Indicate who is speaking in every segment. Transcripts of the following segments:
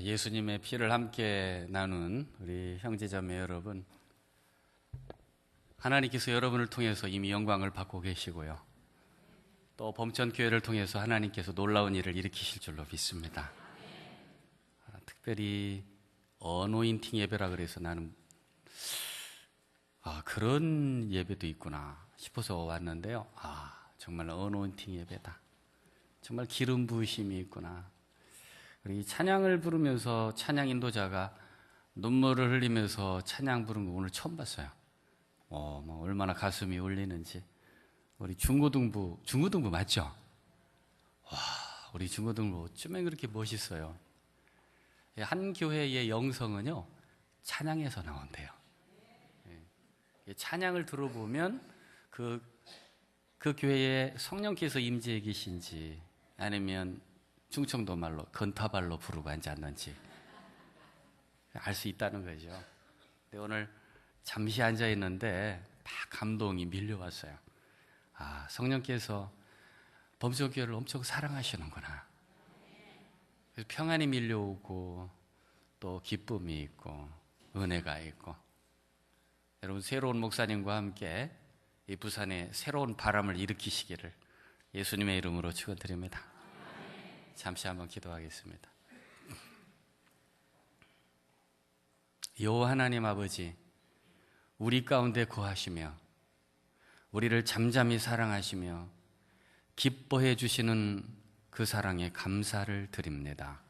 Speaker 1: 예수님의 피를 함께 나눈 우리 형제자매 여러분, 하나님께서 여러분을 통해서 이미 영광을 받고 계시고요, 또 범천교회를 통해서 하나님께서 놀라운 일을 일으키실 줄로 믿습니다. 특별히 어노인팅 예배라 그래서 나는 그런 예배도 있구나 싶어서 왔는데요. 정말 어노인팅 예배다, 정말 기름 부으심이 있구나. 우리 찬양을 부르면서 찬양 인도자가 눈물을 흘리면서 찬양 부르는 거 오늘 처음 봤어요. 얼마나 가슴이 울리는지. 우리 중고등부 맞죠? 우리 중고등부 어쩌면 그렇게 멋있어요. 한 교회의 영성은요, 찬양에서 나온대요. 찬양을 들어보면 그 교회에 성령께서 임재해 계신지, 아니면 충청도 말로 건타발로 부르고 앉았는지 알 수 있다는 거죠. 근데 오늘 잠시 앉아 있는데 다 감동이 밀려왔어요. 성령께서 범천교회를 엄청 사랑하시는구나. 그래서 평안이 밀려오고 또 기쁨이 있고 은혜가 있고, 여러분 새로운 목사님과 함께 이 부산에 새로운 바람을 일으키시기를 예수님의 이름으로 축원드립니다. 잠시 한번 기도하겠습니다. 여호와 하나님 아버지, 우리 가운데 거하시며 우리를 잠잠히 사랑하시며 기뻐해 주시는 그 사랑에 감사를 드립니다.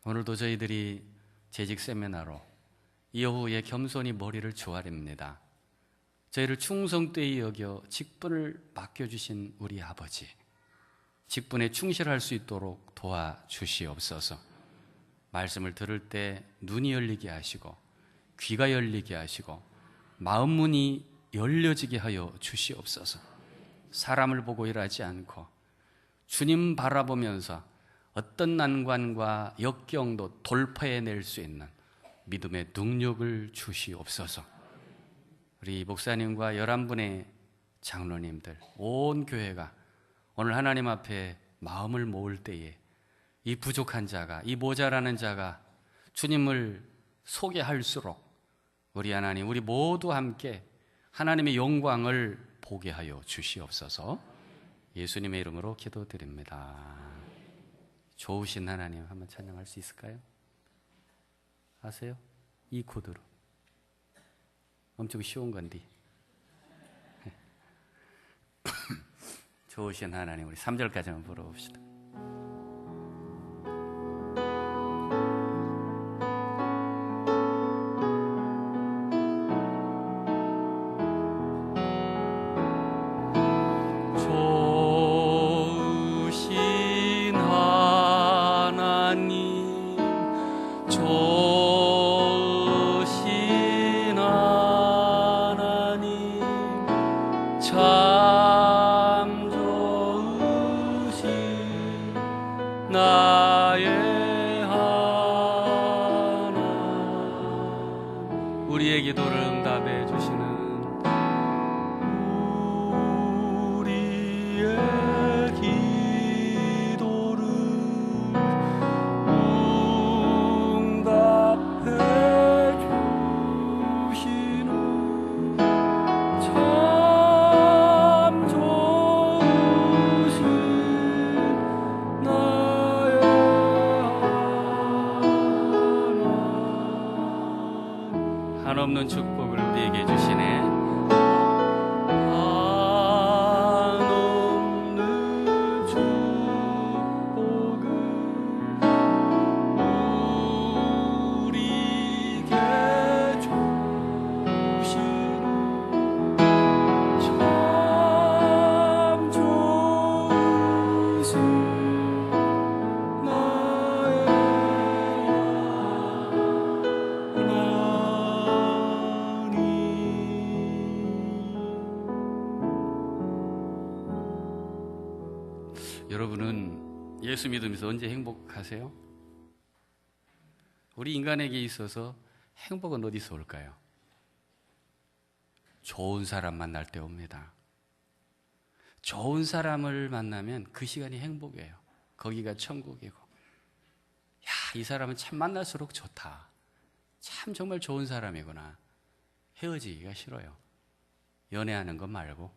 Speaker 1: 오늘도 저희들이 재직 세미나로 이후에 겸손히 머리를 조아립니다. 저희를 충성되이 여겨 직분을 맡겨주신 우리 아버지, 직분에 충실할 수 있도록 도와주시옵소서. 말씀을 들을 때 눈이 열리게 하시고 귀가 열리게 하시고 마음 문이 열려지게 하여 주시옵소서. 사람을 보고 일하지 않고 주님 바라보면서 어떤 난관과 역경도 돌파해낼 수 있는 믿음의 능력을 주시옵소서. 우리 목사님과 11분의 장로님들, 온 교회가 오늘 하나님 앞에 마음을 모을 때에 이 부족한 자가, 이 모자라는 자가 주님을 소개할수록 우리 하나님, 우리 모두 함께 하나님의 영광을 보게 하여 주시옵소서. 예수님의 이름으로 기도드립니다. 좋으신 하나님, 한번 찬양할 수 있을까요? 아세요? 이 코드로. 엄청 쉬운 건데. 좋으신 하나님, 우리 3절까지 한번 불러봅시다. 좋으신 하나님, 좋으신 하나님, 참 좋으신 나의 하나님. 우리의 기도를 응답해 주시는 한없는 축복을 우리에게 주시네. 한없는 축복을 우리에게 주시네. 참 좋으신 나의 여러분은 예수 믿으면서 언제 행복하세요? 우리 인간에게 있어서 행복은 어디서 올까요? 좋은 사람 만날 때 옵니다. 좋은 사람을 만나면 그 시간이 행복이에요. 거기가 천국이고, 야, 이 사람은 참 만날수록 좋다. 참 정말 좋은 사람이구나. 헤어지기가 싫어요. 연애하는 거 말고.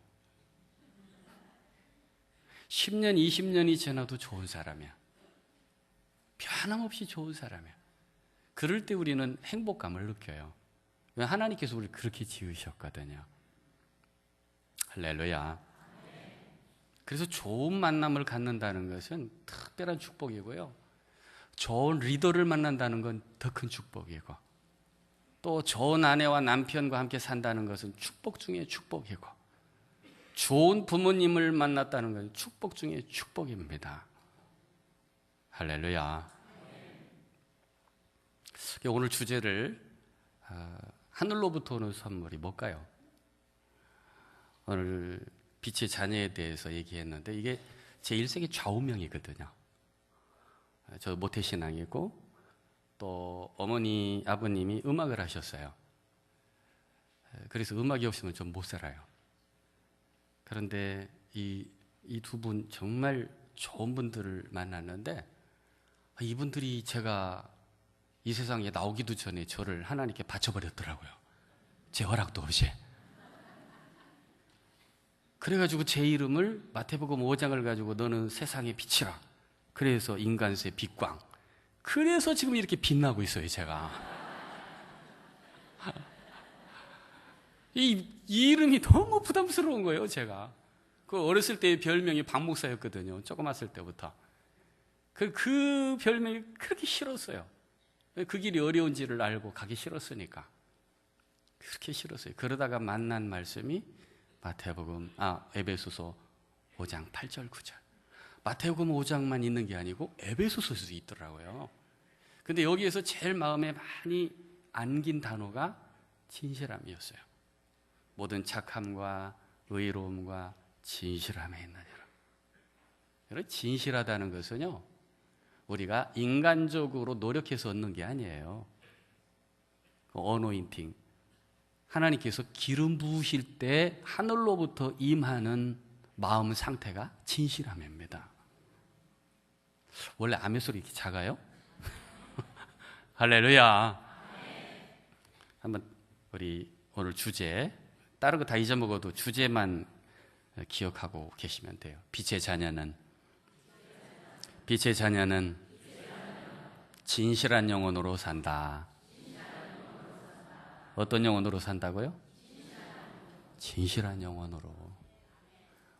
Speaker 1: 10년, 20년이 지나도 좋은 사람이야. 변함없이 좋은 사람이야. 그럴 때 우리는 행복감을 느껴요. 왜? 하나님께서 우리를 그렇게 지으셨거든요. 할렐루야. 그래서 좋은 만남을 갖는다는 것은 특별한 축복이고요. 좋은 리더를 만난다는 건 더 큰 축복이고, 또 좋은 아내와 남편과 함께 산다는 것은 축복 중에 축복이고, 좋은 부모님을 만났다는 것은 축복 중에 축복입니다. 할렐루야. 오늘 주제를 하늘로부터 오는 선물이 뭘까요? 오늘 빛의 자녀에 대해서 얘기했는데 이게 제 1세기 좌우명이거든요. 저 모태신앙이고, 또 어머니, 아버님이 음악을 하셨어요. 그래서 음악이 없으면 좀 못 살아요. 그런데 이 두 분 정말 좋은 분들을 만났는데, 이분들이 제가 이 세상에 나오기도 전에 저를 하나님께 바쳐버렸더라고요. 제 허락도 없이. 그래가지고 제 이름을 마태복음 5장을 가지고 너는 세상의 빛이라. 그래서 인간세의 빛광. 그래서 지금 이렇게 빛나고 있어요, 제가. 이 이름이 너무 부담스러운 거예요, 제가. 그 어렸을 때의 별명이 박목사였거든요. 조그맣을 때부터. 그 별명이 그렇게 싫었어요. 그 길이 어려운지를 알고 가기 싫었으니까. 그렇게 싫었어요. 그러다가 만난 말씀이 에베소서 5장 8절 9절. 마태복음 5장만 있는 게 아니고 에베소서에도 있더라고요. 근데 여기에서 제일 마음에 많이 안긴 단어가 진실함이었어요. 모든 착함과 의로움과 진실함에 있는 여러분. 진실하다는 것은요, 우리가 인간적으로 노력해서 얻는 게 아니에요. 어노인팅, 하나님께서 기름 부으실 때 하늘로부터 임하는 마음 상태가 진실함입니다. 원래 아멘 소리 이렇게 작아요? 할렐루야. 한번 우리 오늘 주제, 다른 거 다 잊어먹어도 주제만 기억하고 계시면 돼요. 빛의 자녀는 진실한 영혼으로 산다. 어떤 영혼으로 산다고요? 진실한 영혼으로.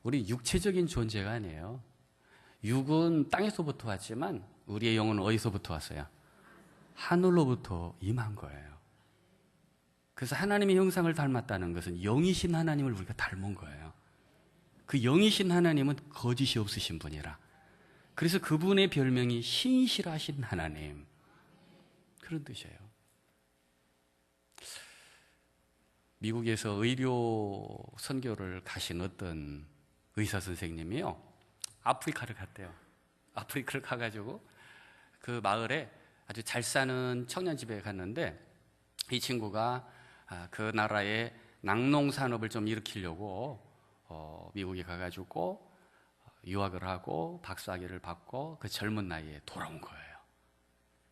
Speaker 1: 우리 육체적인 존재가 아니에요. 육은 땅에서부터 왔지만 우리의 영혼은 어디서부터 왔어요? 하늘로부터 임한 거예요. 그래서 하나님의 형상을 닮았다는 것은 영이신 하나님을 우리가 닮은 거예요. 그 영이신 하나님은 거짓이 없으신 분이라. 그래서 그분의 별명이 신실하신 하나님, 그런 뜻이에요. 미국에서 의료 선교를 가신 어떤 의사 선생님이요, 아프리카를 갔대요. 아프리카를 가가지고 그 마을에 아주 잘 사는 청년 집에 갔는데, 이 친구가 그 나라의 낙농 산업을 좀 일으키려고 미국에 가가지고 유학을 하고 박사학위를 받고 그 젊은 나이에 돌아온 거예요.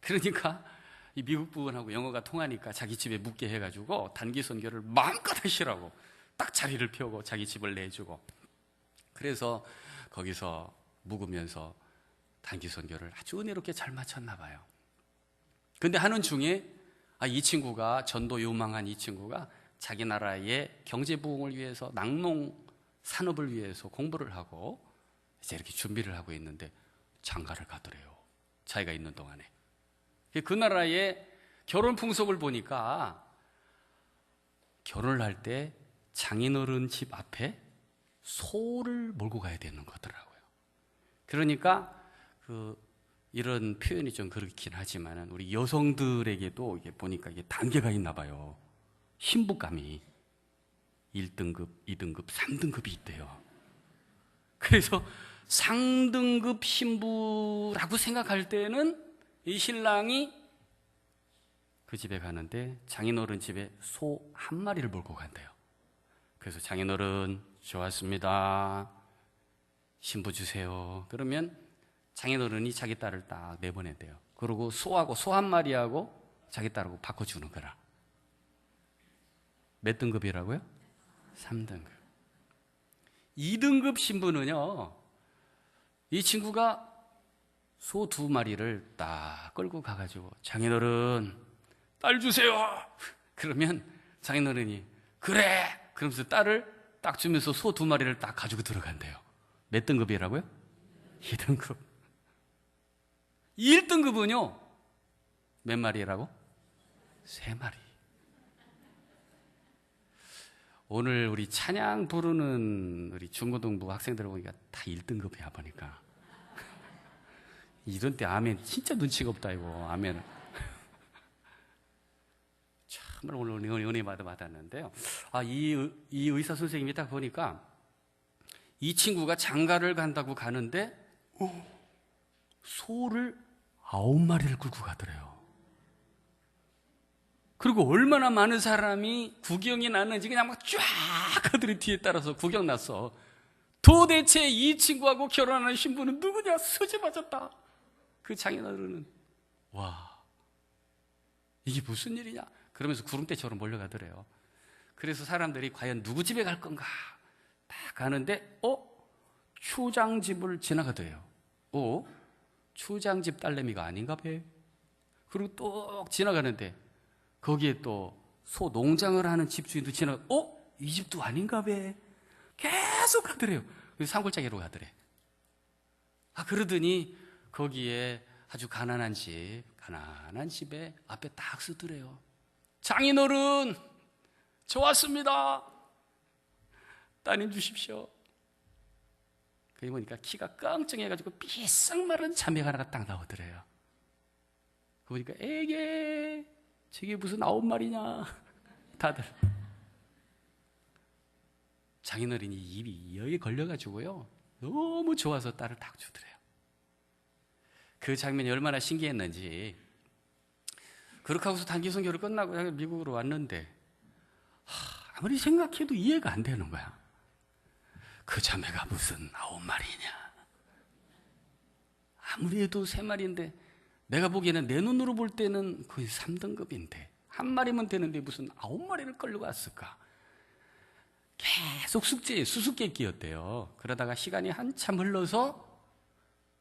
Speaker 1: 그러니까 이 미국 부분하고 영어가 통하니까 자기 집에 묵게 해가지고 단기 선교를 마음껏 하시라고 딱 자리를 펴고 자기 집을 내주고, 그래서 거기서 묵으면서 단기 선교를 아주 은혜롭게 잘 마쳤나 봐요. 근데 하는 중에 이 친구가, 전도 유망한 이 친구가 자기 나라의 경제 부흥을 위해서 낙농 산업을 위해서 공부를 하고 이제 이렇게 준비를 하고 있는데 장가를 가더래요. 자기가 있는 동안에. 그 나라의 결혼 풍속을 보니까 결혼을 할 때 장인어른 집 앞에 소를 몰고 가야 되는 거더라고요. 그러니까 이런 표현이 좀 그렇긴 하지만 우리 여성들에게도 이게 보니까 이게 단계가 있나 봐요. 신부감이 1등급, 2등급, 3등급이 있대요. 그래서 상등급 신부라고 생각할 때는 이 신랑이 그 집에 가는데 장인어른 집에 소 한 마리를 몰고 간대요. 그래서 장인어른, 좋았습니다. 신부 주세요. 그러면 장인어른이 자기 딸을 딱 내보낸대요. 그리고 소하고 소 한 마리하고 자기 딸하고 바꿔주는 거라. 몇 등급이라고요? 3등급. 2등급 신부는요, 이 친구가 소 2마리를 딱 끌고 가가지고 장인어른 딸 주세요. 그러면 장인어른이 그래. 그러면서 딸을 딱 주면서 소 2마리를 딱 가지고 들어간대요. 몇 등급이라고요? 2등급. 1등급은요, 몇 마리라고? 3마리. 오늘 우리 찬양 부르는 우리 중고등부 학생들 보니까 다 1등급이야 보니까. 이런 때 아멘 진짜 눈치가 없다 이거. 아멘. 정말 오늘 은혜 받았는데요. 이 의사 선생님이 딱 보니까 이 친구가 장가를 간다고 가는데 소를 9마리를 끌고 가더래요. 그리고 얼마나 많은 사람이 구경이 났는지 그냥 막 쫙 그들이 뒤에 따라서 구경 났어. 도대체 이 친구하고 결혼하는 신부는 누구냐? 수지 맞았다. 그 장인어른은 와, 이게 무슨 일이냐? 그러면서 구름대처럼 몰려가더래요. 그래서 사람들이 과연 누구 집에 갈 건가? 딱 가는데 추장집을 지나가더래요. 추장집 딸내미가 아닌가 봐. 그리고 또 지나가는데 거기에 또 소 농장을 하는 집주인도 지나가, 이 집도 아닌가 봐. 계속 가더래요. 그래서 산골짜기로 가더래. 그러더니 거기에 아주 가난한 집에 앞에 딱 쓰더래요. 장인어른, 저 왔습니다. 따님 주십시오. 그러고 보니까 키가 깡증해가지고 비싹 마른 자매가 하나가 딱 나오더래요. 그러니까 에게 저게 무슨 9마리냐 다들. 장인어른이 입이 여기 걸려가지고요 너무 좋아서 딸을 딱 주더래요. 그 장면이 얼마나 신기했는지. 그렇게 하고서 단기 선교를 끝나고 미국으로 왔는데 아무리 생각해도 이해가 안 되는 거야. 그 자매가 무슨 9마리냐. 아무리 해도 3마리인데 내가 보기에는 내 눈으로 볼 때는 거의 3등급인데 한 마리면 되는데 무슨 9마리를 끌고 왔을까. 계속 수수께끼였대요. 그러다가 시간이 한참 흘러서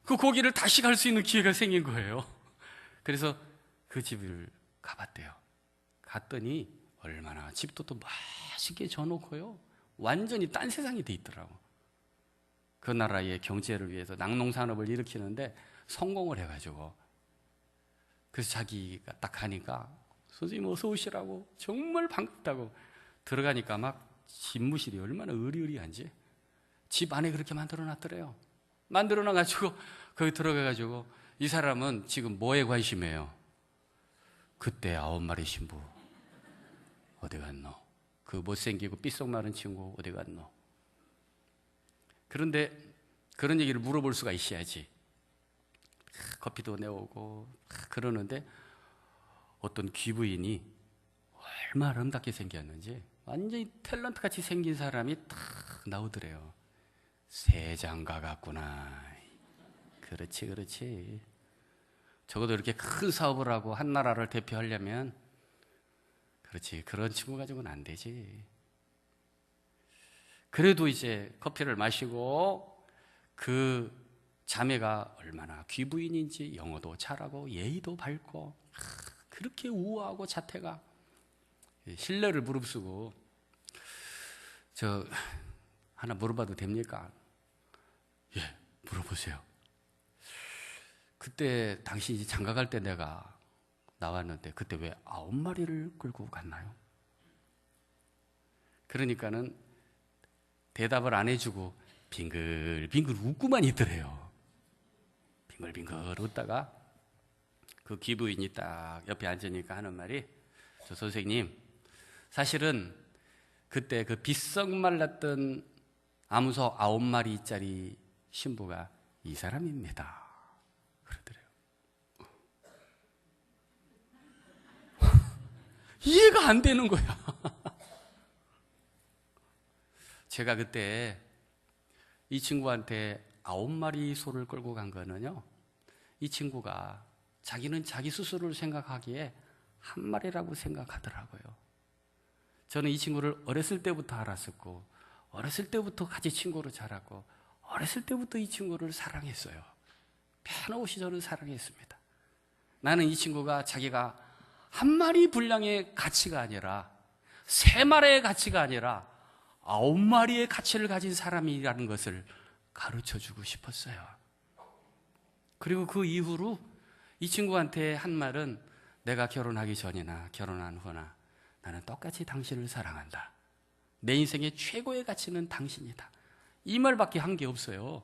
Speaker 1: 그 고기를 다시 갈 수 있는 기회가 생긴 거예요. 그래서 그 집을 가봤대요. 갔더니 얼마나 집도 또 맛있게 져놓고요 완전히 딴 세상이 돼 있더라고. 그 나라의 경제를 위해서 낙농산업을 일으키는데 성공을 해가지고. 그래서 자기가 딱 가니까 선생님 어서 오시라고 정말 반갑다고. 들어가니까 막 집무실이 얼마나 으리으리한지 집 안에 그렇게 만들어놨더래요. 만들어놔가지고 거기 들어가가지고 이 사람은 지금 뭐에 관심해요? 그때 9마리 신부 어디 갔노? 그 못생기고 삐썩 마른 친구 어디 갔노? 그런데 그런 얘기를 물어볼 수가 있어야지. 커피도 내오고 그러는데 어떤 귀부인이 얼마나 아름답게 생겼는지 완전히 탤런트 같이 생긴 사람이 딱 나오더래요. 세장가 같구나. 그렇지. 적어도 이렇게 큰 사업을 하고 한 나라를 대표하려면 그렇지. 그런 친구 가지고는 안 되지. 그래도 이제 커피를 마시고 그 자매가 얼마나 귀부인인지 영어도 잘하고 예의도 밝고 그렇게 우아하고 자태가 신뢰를 무릅쓰고. 저 하나 물어봐도 됩니까? 예, 물어보세요. 그때 당시 이제 장가 갈 때 내가 나왔는데 그때 왜 9마리를 끌고 갔나요? 그러니까는 대답을 안 해주고 빙글빙글 웃고만 있더래요. 빙글빙글 웃다가 그 귀부인이 딱 옆에 앉으니까 하는 말이, 저 선생님 사실은 그때 그 비썩 말랐던 아무소 9마리짜리 신부가 이 사람입니다. 그러더래요. 이해가 안 되는 거야. 제가 그때 이 친구한테 9마리 소를 끌고 간 거는요, 이 친구가 자기는 자기 스스로를 생각하기에 한 마리라고 생각하더라고요. 저는 이 친구를 어렸을 때부터 알았었고, 어렸을 때부터 같이 친구로 자랐고, 어렸을 때부터 이 친구를 사랑했어요. 변함없이 저는 사랑했습니다. 나는 이 친구가 자기가 한 마리 분량의 가치가 아니라, 세 마리의 가치가 아니라 9마리의 가치를 가진 사람이라는 것을 가르쳐주고 싶었어요. 그리고 그 이후로 이 친구한테 한 말은, 내가 결혼하기 전이나 결혼한 후나 나는 똑같이 당신을 사랑한다. 내 인생의 최고의 가치는 당신이다. 이 말밖에 한 게 없어요.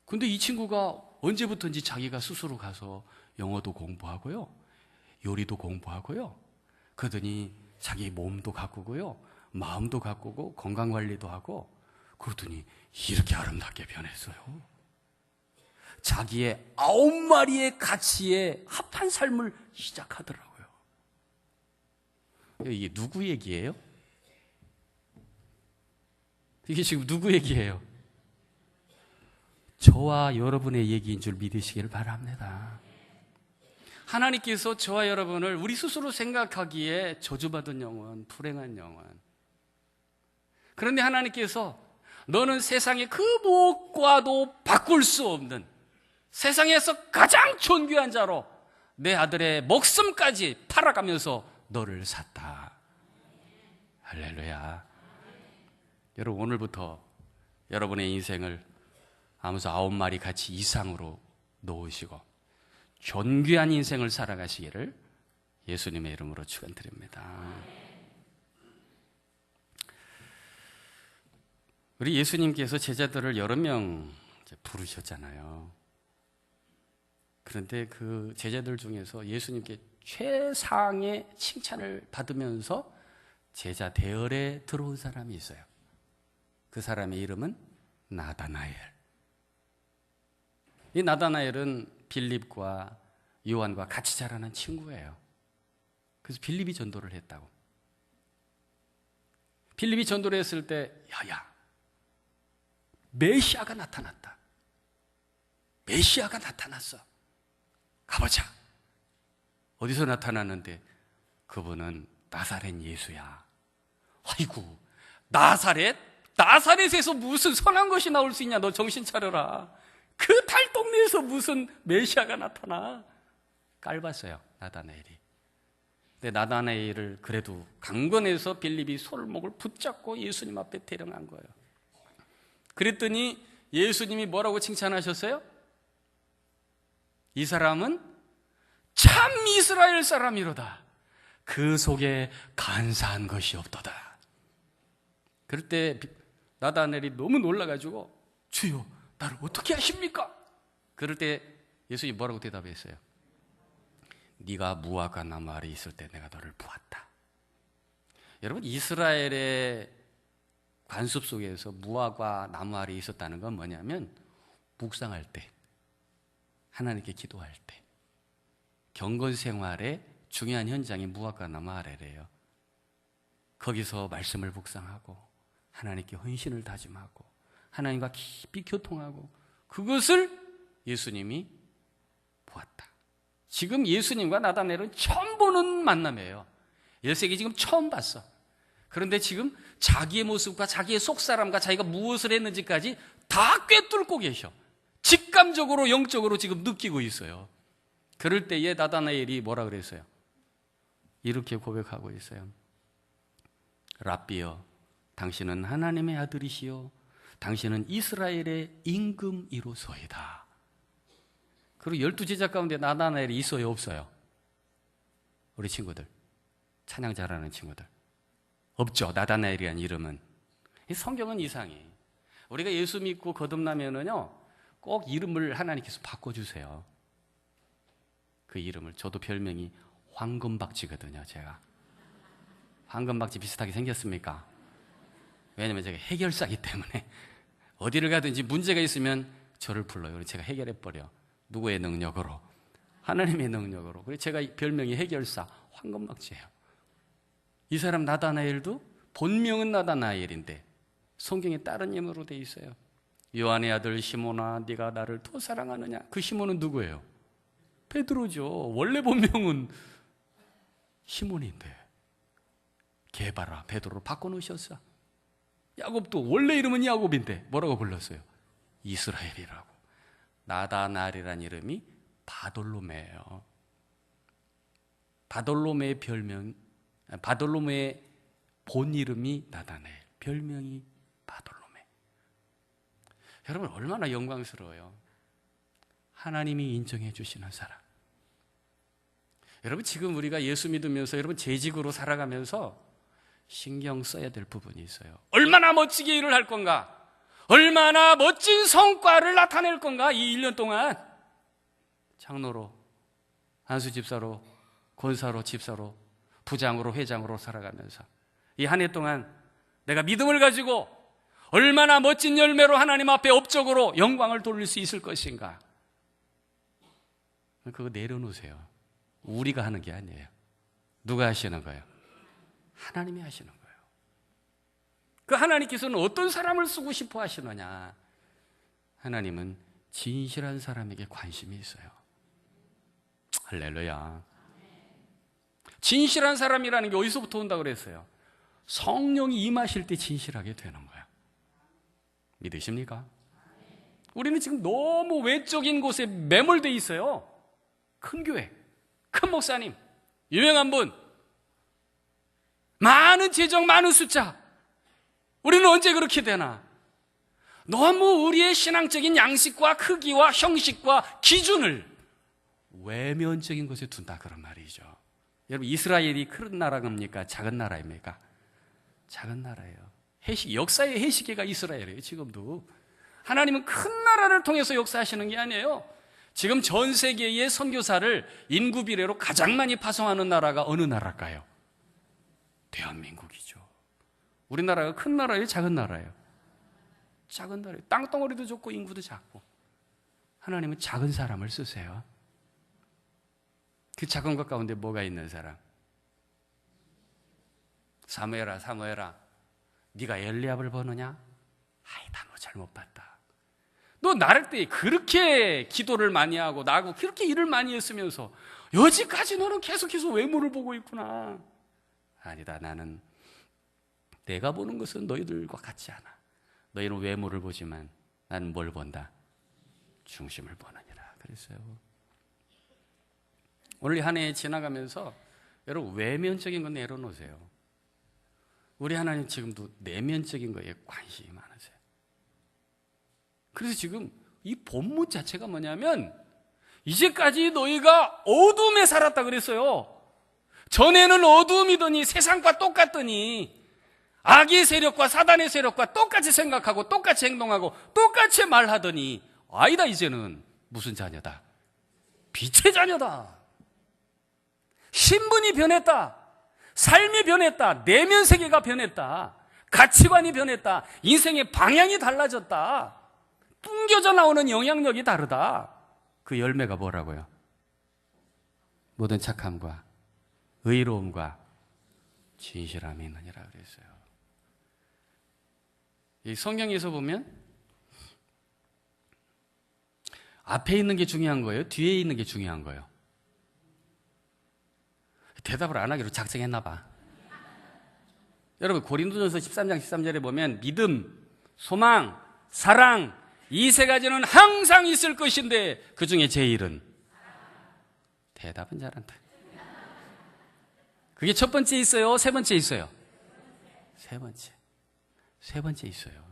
Speaker 1: 근데 이 친구가 언제부턴지 자기가 스스로 가서 영어도 공부하고요, 요리도 공부하고요, 그러더니 자기 몸도 가꾸고요, 마음도 가꾸고 건강관리도 하고, 그러더니 이렇게 아름답게 변했어요. 자기의 9마리의 가치에 합한 삶을 시작하더라고요. 이게 누구 얘기예요? 이게 지금 누구 얘기예요? 저와 여러분의 얘기인 줄 믿으시길 바랍니다. 하나님께서 저와 여러분을 우리 스스로 생각하기에 저주받은 영혼, 불행한 영혼. 그런데 하나님께서 너는 세상의 그 무엇과도 바꿀 수 없는, 세상에서 가장 존귀한 자로 내 아들의 목숨까지 팔아가면서 너를 샀다. 할렐루야. 여러분, 오늘부터 여러분의 인생을 아무서 9마리 가치 이상으로 놓으시고 존귀한 인생을 살아가시기를 예수님의 이름으로 축원드립니다. 우리 예수님께서 제자들을 여러 명 부르셨잖아요. 그런데 그 제자들 중에서 예수님께 최상의 칭찬을 받으면서 제자 대열에 들어온 사람이 있어요. 그 사람의 이름은 나다나엘. 이 나다나엘은 빌립과 요한과 같이 자라는 친구예요. 그래서 빌립이 전도를 했다고. 빌립이 전도를 했을 때, 야야, 메시아가 나타났다. 메시아가 나타났어. 가보자. 어디서 나타났는데? 그분은 나사렛 예수야. 아이고, 나사렛에서 무슨 선한 것이 나올 수 있냐? 너 정신 차려라. 그 달동네에서 무슨 메시아가 나타나? 깔봤어요, 나다나엘이. 근데 나다나엘을 그래도 강권해서 빌립이 손목을 붙잡고 예수님 앞에 데려간 거예요. 그랬더니 예수님이 뭐라고 칭찬하셨어요? 이 사람은 참 이스라엘 사람이로다. 그 속에 간사한 것이 없도다. 그럴 때 나다나엘이 너무 놀라가지고, 주여, 나를 어떻게 아십니까? 그럴 때 예수님이 뭐라고 대답했어요? 네가 무화과 나무 아래 있을 때 내가 너를 보았다. 여러분, 이스라엘의 관습 속에서 무화과 나무 아래 있었다는 건 뭐냐면, 묵상할 때, 하나님께 기도할 때, 경건 생활의 중요한 현장이 무화과 나무 아래래요. 거기서 말씀을 묵상하고 하나님께 헌신을 다짐하고 하나님과 깊이 교통하고, 그것을 예수님이 보았다. 지금 예수님과 나다나엘은 처음 보는 만남이에요. 1세기 지금 처음 봤어. 그런데 지금 자기의 모습과 자기의 속사람과 자기가 무엇을 했는지까지 다 꿰뚫고 계셔. 직감적으로, 영적으로 지금 느끼고 있어요. 그럴 때에 나다나엘이 뭐라 그랬어요? 이렇게 고백하고 있어요. 랍비여, 당신은 하나님의 아들이시요 당신은 이스라엘의 임금이로소이다. 그리고 12제자 가운데 나다나엘이 있어요, 없어요? 우리 친구들, 찬양 잘하는 친구들. 없죠. 나다나엘이라는 이름은. 성경은 이상해. 우리가 예수 믿고 거듭나면은요, 꼭 이름을 하나님께서 바꿔주세요. 그 이름을. 저도 별명이 황금박쥐거든요, 제가. 황금박쥐 비슷하게 생겼습니까? 왜냐면 제가 해결사기 때문에 어디를 가든지 문제가 있으면 저를 불러요. 제가 해결해버려. 누구의 능력으로? 하나님의 능력으로. 그래서 제가 별명이 해결사, 황금박쥐예요. 이 사람 나다나엘도 본명은 나다나엘인데 성경에 다른 이름으로 돼 있어요. 요한의 아들 시몬아, 네가 나를 더 사랑하느냐? 그 시몬은 누구예요? 베드로죠. 원래 본명은 시몬인데 게바라 베드로로 바꿔놓으셨어. 야곱도 원래 이름은 야곱인데 뭐라고 불렀어요? 이스라엘이라고. 나다날이란 이름이 바돌로메예요. 바돌로메의 바돌로메의 본 이름이 나다넬, 별명이 바돌로메. 여러분 얼마나 영광스러워요. 하나님이 인정해 주시는 사람. 여러분 지금 우리가 예수 믿으면서 여러분 재직으로 살아가면서 신경 써야 될 부분이 있어요. 얼마나 멋지게 일을 할 건가? 얼마나 멋진 성과를 나타낼 건가? 이 1년 동안 장로로, 한수 집사로, 권사로, 집사로, 부장으로, 회장으로 살아가면서 이 한 해 동안 내가 믿음을 가지고 얼마나 멋진 열매로 하나님 앞에 업적으로 영광을 돌릴 수 있을 것인가? 그거 내려놓으세요. 우리가 하는 게 아니에요. 누가 하시는 거예요? 하나님이 하시는 거예요. 그 하나님께서는 어떤 사람을 쓰고 싶어 하시느냐? 하나님은 진실한 사람에게 관심이 있어요. 할렐루야. 진실한 사람이라는 게 어디서부터 온다고 그랬어요? 성령이 임하실 때 진실하게 되는 거야. 믿으십니까? 우리는 지금 너무 외적인 곳에 매몰되어 있어요. 큰 교회, 큰 목사님, 유명한 분, 많은 재정, 많은 숫자. 우리는 언제 그렇게 되나? 너무 우리의 신앙적인 양식과 크기와 형식과 기준을 외면적인 것에 둔다 그런 말이죠. 여러분 이스라엘이 큰 나라입니까? 작은 나라입니까? 작은 나라예요. 역사의 해시계가 이스라엘이에요. 지금도 하나님은 큰 나라를 통해서 역사하시는 게 아니에요. 지금 전 세계의 선교사를 인구 비례로 가장 많이 파송하는 나라가 어느 나라일까요? 대한민국이죠. 우리나라가 큰 나라예요? 작은 나라예요? 작은 나라예요. 땅덩어리도 좁고 인구도 작고. 하나님은 작은 사람을 쓰세요. 그 작은 것 가운데 뭐가 있는 사람? 사무엘아, 사무엘아, 네가 엘리압을 보느냐? 아이다, 너 잘못 봤다. 너 나를 때 그렇게 기도를 많이 하고 나하고 그렇게 일을 많이 했으면서 여지까지 너는 계속해서 외모를 보고 있구나. 아니다, 나는 내가 보는 것은 너희들과 같지 않아. 너희는 외모를 보지만 나는 뭘 본다? 중심을 보느니라 그랬어요. 오늘 한 해 지나가면서 여러분 외면적인 건 내려놓으세요. 우리 하나님 지금도 내면적인 거에 관심이 많으세요. 그래서 지금 이 본문 자체가 뭐냐면 이제까지 너희가 어둠에 살았다 그랬어요. 전에는 어둠이더니 세상과 똑같더니 악의 세력과 사단의 세력과 똑같이 생각하고 똑같이 행동하고 똑같이 말하더니 아니다, 이제는 무슨 자녀다? 빛의 자녀다. 신분이 변했다. 삶이 변했다. 내면 세계가 변했다. 가치관이 변했다. 인생의 방향이 달라졌다. 뿜겨져 나오는 영향력이 다르다. 그 열매가 뭐라고요? 모든 착함과 의로움과 진실함이 있느니라 그랬어요. 이 성경에서 보면 앞에 있는 게 중요한 거예요? 뒤에 있는 게 중요한 거예요? 대답을 안 하기로 작정했나 봐. 여러분 고린도전서 13장 13절에 보면 믿음, 소망, 사랑 이 세 가지는 항상 있을 것인데 그 중에 제일은 대답은 잘한다. 그게 첫 번째 있어요? 세 번째 있어요? 세 번째 있어요.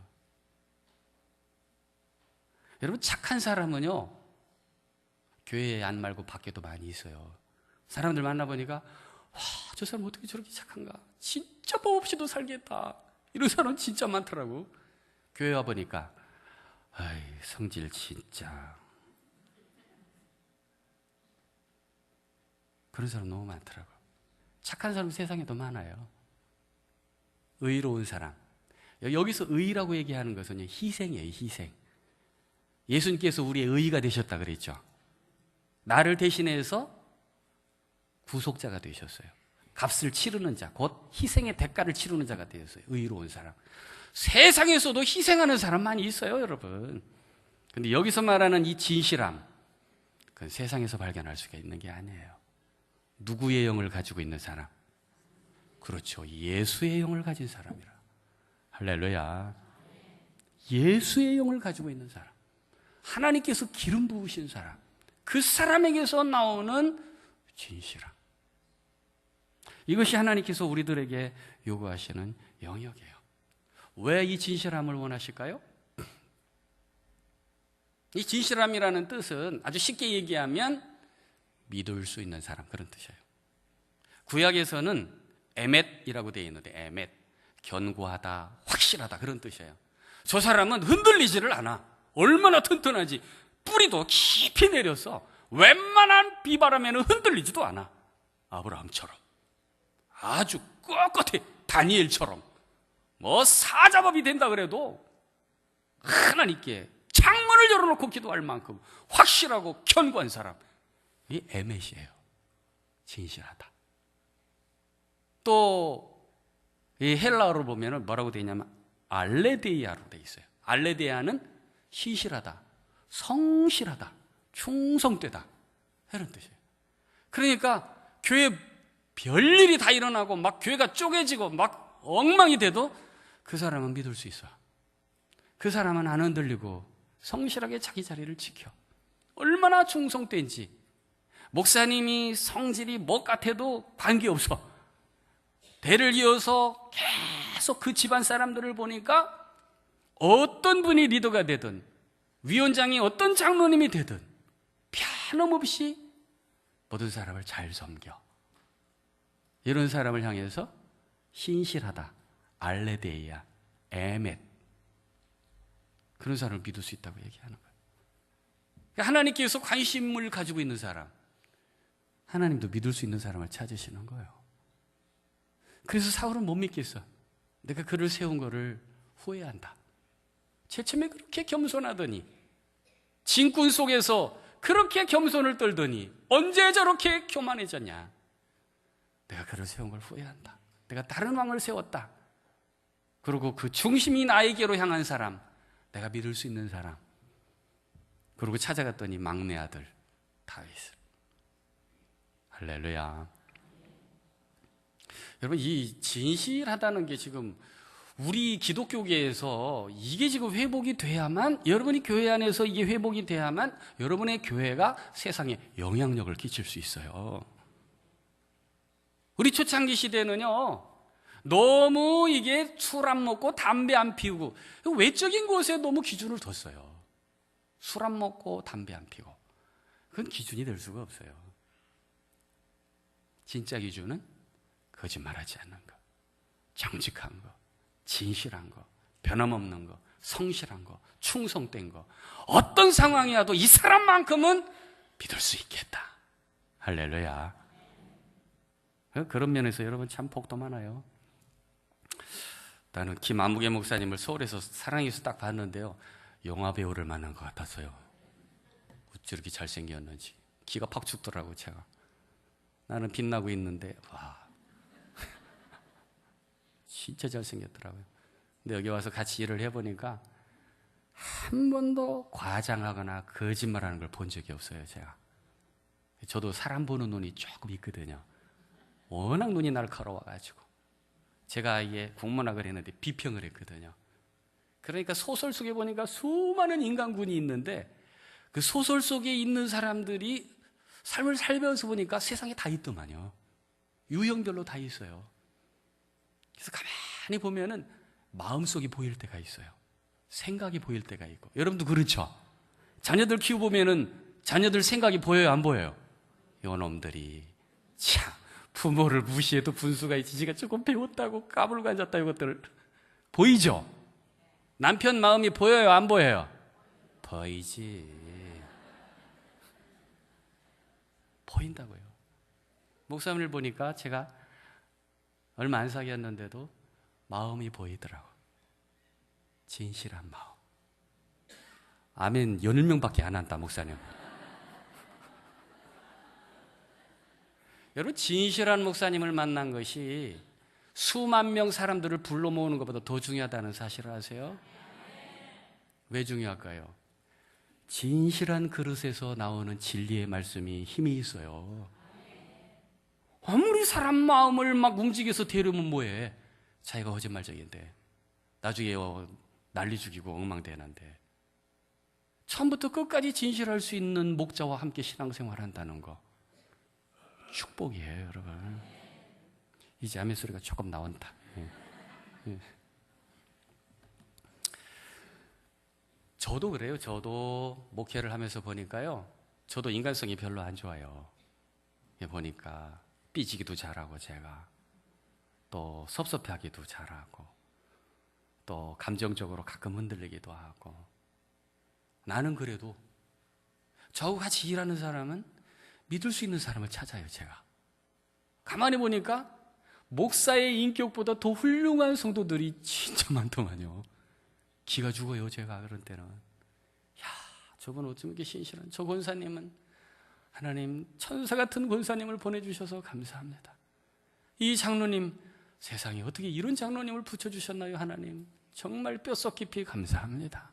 Speaker 1: 여러분 착한 사람은요 교회에 안 말고 밖에도 많이 있어요. 사람들 만나보니까 와, 저 사람 어떻게 저렇게 착한가? 진짜 법 없이도 살겠다. 이런 사람 진짜 많더라고. 교회 와보니까 아이 성질 진짜 그런 사람 너무 많더라고. 착한 사람 세상에 더 많아요. 의로운 사람. 여기서 의라고 얘기하는 것은 희생이에요. 희생. 예수님께서 우리의 의가 되셨다 그랬죠. 나를 대신해서 구속자가 되셨어요. 값을 치르는 자, 곧 희생의 대가를 치르는 자가 되었어요. 의로운 사람. 세상에서도 희생하는 사람 많이 있어요, 여러분. 근데 여기서 말하는 이 진실함, 그건 세상에서 발견할 수가 있는 게 아니에요. 누구의 영을 가지고 있는 사람? 그렇죠. 예수의 영을 가진 사람이라. 할렐루야. 예수의 영을 가지고 있는 사람. 하나님께서 기름 부으신 사람. 그 사람에게서 나오는 진실함. 이것이 하나님께서 우리들에게 요구하시는 영역이에요. 왜 이 진실함을 원하실까요? 이 진실함이라는 뜻은 아주 쉽게 얘기하면 믿을 수 있는 사람, 그런 뜻이에요. 구약에서는 에멧이라고 되어 있는데, 에멧, 견고하다, 확실하다, 그런 뜻이에요. 저 사람은 흔들리지를 않아. 얼마나 튼튼하지. 뿌리도 깊이 내려서 웬만한 비바람에는 흔들리지도 않아. 아브라함처럼 아주 꼿꼿해. 다니엘처럼 뭐 사자법이 된다 그래도 하나님께 창문을 열어놓고 기도할 만큼 확실하고 견고한 사람, 이 에멧이에요. 진실하다. 또 이 헬라어로 보면 뭐라고 되어 있냐면 알레데이아로 되어 있어요. 알레데이아는 신실하다, 성실하다, 충성되다, 이런 뜻이에요. 그러니까 교회 별일이 다 일어나고 막 교회가 쪼개지고 막 엉망이 돼도 그 사람은 믿을 수 있어. 그 사람은 안 흔들리고 성실하게 자기 자리를 지켜. 얼마나 충성된지. 목사님이 성질이 뭐 같아도 관계없어. 대를 이어서 계속 그 집안 사람들을 보니까 어떤 분이 리더가 되든 위원장이 어떤 장로님이 되든 편함없이 모든 사람을 잘 섬겨. 이런 사람을 향해서 신실하다, 알레데이아, 에멧, 그런 사람을 믿을 수 있다고 얘기하는 거예요. 하나님께서 관심을 가지고 있는 사람, 하나님도 믿을 수 있는 사람을 찾으시는 거예요. 그래서 사울은 못 믿겠어. 내가 그를 세운 거를 후회한다. 처음에 그렇게 겸손하더니, 진군 속에서 그렇게 겸손을 떨더니 언제 저렇게 교만해졌냐. 내가 그를 세운 걸 후회한다. 내가 다른 왕을 세웠다. 그리고 그 중심이 나에게로 향한 사람, 내가 믿을 수 있는 사람. 그리고 찾아갔더니 막내 아들 다윗을. 할렐루야. 여러분, 이 진실하다는 게 지금 우리 기독교계에서 이게 지금 회복이 돼야만, 여러분이 교회 안에서 이게 회복이 돼야만 여러분의 교회가 세상에 영향력을 끼칠 수 있어요. 우리 초창기 시대는요, 너무 이게 술 안 먹고 담배 안 피우고 외적인 것에 너무 기준을 뒀어요. 술 안 먹고 담배 안 피우고. 그건 기준이 될 수가 없어요. 진짜 기준은 거짓말하지 않는 거, 정직한 거, 진실한 거, 변함없는 거, 성실한 거, 충성된 거. 어떤 상황이 와도 이 사람만큼은 믿을 수 있겠다. 할렐루야. 그런 면에서 여러분 참 복도 많아요. 나는 김아무개 목사님을 서울에서 사랑해서 딱 봤는데요, 영화 배우를 만난 것 같았어요. 어찌 이렇게 잘생겼는지. 기가 팍 죽더라고요. 제가 나는 빛나고 있는데 와, 진짜 잘생겼더라고요. 근데 여기 와서 같이 일을 해보니까 한 번도 과장하거나 거짓말하는 걸 본 적이 없어요. 제가. 저도 사람 보는 눈이 조금 있거든요. 워낙 눈이 날카로워가지고. 제가 이게 국문학을 했는데 비평을 했거든요. 그러니까 소설 속에 보니까 수많은 인간군이 있는데 그 소설 속에 있는 사람들이 삶을 살면서 보니까 세상에 다 있더만요. 유형별로 다 있어요. 그래서 가만히 보면은 마음속이 보일 때가 있어요. 생각이 보일 때가 있고. 여러분도 그렇죠? 자녀들 키워보면은 자녀들 생각이 보여요, 안 보여요? 요놈들이 참 부모를 무시해도 분수가 있지, 지가 조금 배웠다고 까불고 앉았다, 이것들 보이죠? 남편 마음이 보여요, 안 보여요? 보이지. 보인다고요. 목사님을 보니까 제가 얼마 안 사귀었는데도 마음이 보이더라고. 진실한 마음. 아멘 10명밖에 안 한다, 목사님. 여러분, 진실한 목사님을 만난 것이 수만 명 사람들을 불러 모으는 것보다 더 중요하다는 사실을 아세요? 왜 중요할까요? 진실한 그릇에서 나오는 진리의 말씀이 힘이 있어요. 아무리 사람 마음을 막 움직여서 데려면 뭐해? 자기가 거짓말쟁인데 나중에 난리 죽이고 엉망되는데, 처음부터 끝까지 진실할 수 있는 목자와 함께 신앙생활한다는 거 축복이에요, 여러분. 이제 아멘 소리가 조금 나온다. 저도 그래요. 저도 목회를 하면서 보니까요, 저도 인간성이 별로 안 좋아요. 보니까 삐지기도 잘하고, 제가 또 섭섭해하기도 잘하고, 또 감정적으로 가끔 흔들리기도 하고. 나는 그래도 저하고 같이 일하는 사람은 믿을 수 있는 사람을 찾아요. 제가 가만히 보니까 목사의 인격보다 더 훌륭한 성도들이 진짜 많더만요. 기가 죽어요, 제가 그런 때는. 야, 저분 어쩜 이렇게 신실한, 저 권사님은 하나님 천사 같은 권사님을 보내주셔서 감사합니다. 이 장로님, 세상에 어떻게 이런 장로님을 붙여주셨나요, 하나님. 정말 뼛속 깊이 감사합니다.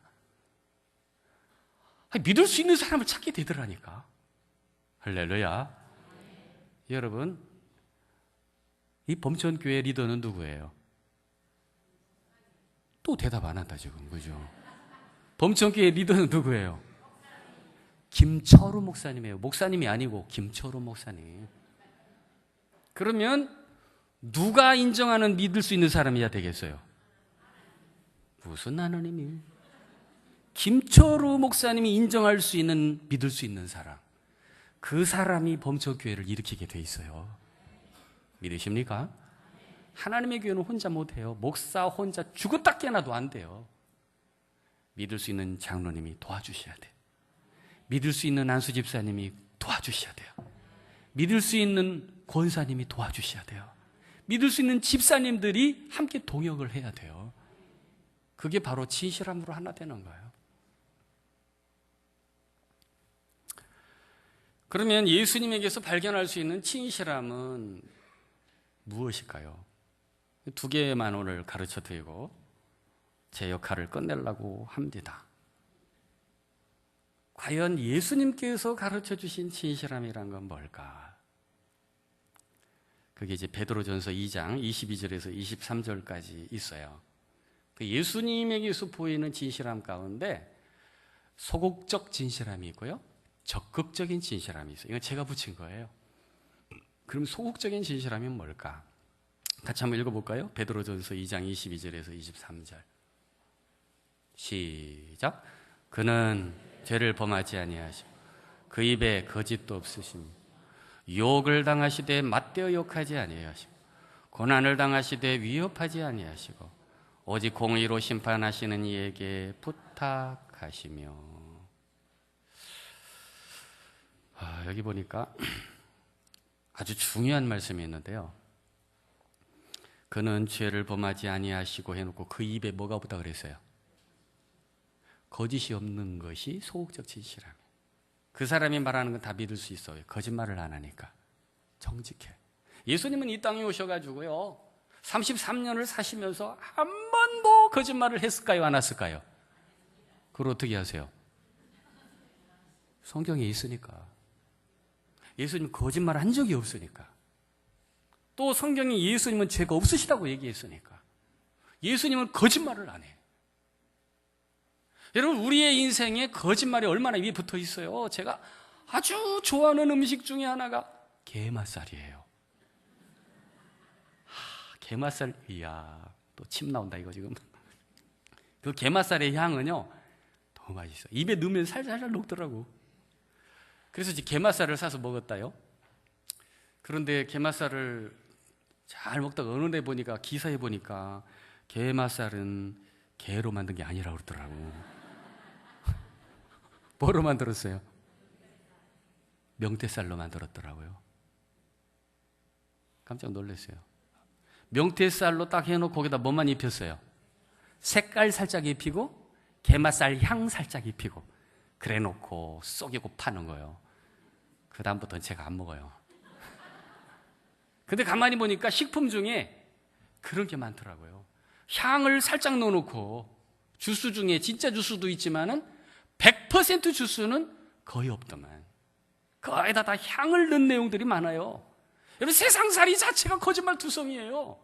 Speaker 1: 믿을 수 있는 사람을 찾게 되더라니까. 할렐루야. 여러분, 이 범천교회 리더는 누구예요? 또 대답 안 한다 지금, 그죠? 범천교회 리더는 누구예요? 김철우 목사님이에요. 목사님이 아니고 김철우 목사님. 그러면 누가 인정하는 믿을 수 있는 사람이야 되겠어요? 무슨 하나님이? 김철우 목사님이 인정할 수 있는, 믿을 수 있는 사람, 그 사람이 범천교회를 일으키게 돼 있어요. 믿으십니까? 하나님의 교회는 혼자 못해요. 목사 혼자 죽었다 깨어나도 안 돼요. 믿을 수 있는 장로님이 도와주셔야 돼요. 믿을 수 있는 안수 집사님이 도와주셔야 돼요. 믿을 수 있는 권사님이 도와주셔야 돼요. 믿을 수 있는 집사님들이 함께 동역을 해야 돼요. 그게 바로 진실함으로 하나 되는 거예요. 그러면 예수님에게서 발견할 수 있는 진실함은 무엇일까요? 두 개만 오늘 가르쳐 드리고 제 역할을 끝내려고 합니다. 과연 예수님께서 가르쳐 주신 진실함이란 건 뭘까? 그게 이제 베드로전서 2장 22절에서 23절까지 있어요. 그 예수님에게서 보이는 진실함 가운데 소극적 진실함이 있고요, 적극적인 진실함이 있어요. 이건 제가 붙인 거예요. 그럼 소극적인 진실함이 뭘까? 같이 한번 읽어볼까요? 베드로전서 2장 22절에서 23절. 시작. 그는 죄를 범하지 아니하시고 그 입에 거짓도 없으시며 욕을 당하시되 맞대어 욕하지 아니하시고 고난을 당하시되 위협하지 아니하시고 오직 공의로 심판하시는 이에게 부탁하시며. 여기 보니까 아주 중요한 말씀이 있는데요. 그는 죄를 범하지 아니하시고 해놓고 그 입에 뭐가 없다 그랬어요? 거짓이 없는 것이 소극적 진실함이에요. 그 사람이 말하는 건 다 믿을 수 있어요. 거짓말을 안 하니까. 정직해. 예수님은 이 땅에 오셔가지고요, 33년을 사시면서 한 번도 거짓말을 했을까요? 안 했을까요? 그걸 어떻게 하세요? 성경에 있으니까. 예수님 거짓말 한 적이 없으니까. 또 성경이 예수님은 죄가 없으시다고 얘기했으니까. 예수님은 거짓말을 안 해. 여러분, 우리의 인생에 거짓말이 얼마나 위에 붙어 있어요. 제가 아주 좋아하는 음식 중에 하나가 게맛살이에요. 게맛살, 이야, 또 침 나온다 이거 지금. 그 게맛살의 향은요, 너무 맛있어. 입에 넣으면 살살 녹더라고. 그래서 이제 게맛살을 사서 먹었다요. 그런데 게맛살을 잘 먹다가 어느 데 보니까, 기사에 보니까 게맛살은 게로 만든 게 아니라고 그러더라고. 뭐로 만들었어요? 명태살로 만들었더라고요. 깜짝 놀랐어요. 명태살로 딱 해놓고 거기다 뭐만 입혔어요? 색깔 살짝 입히고 게맛살 향 살짝 입히고 그래 놓고 쏘개고 파는 거예요. 그 다음부터는 제가 안 먹어요. 근데 가만히 보니까 식품 중에 그런 게 많더라고요. 향을 살짝 넣어놓고 주스 중에 진짜 주스도 있지만은 100% 주스는 거의 없더만. 거기다 다 향을 넣은 내용들이 많아요. 여러분, 세상살이 자체가 거짓말 투성이에요.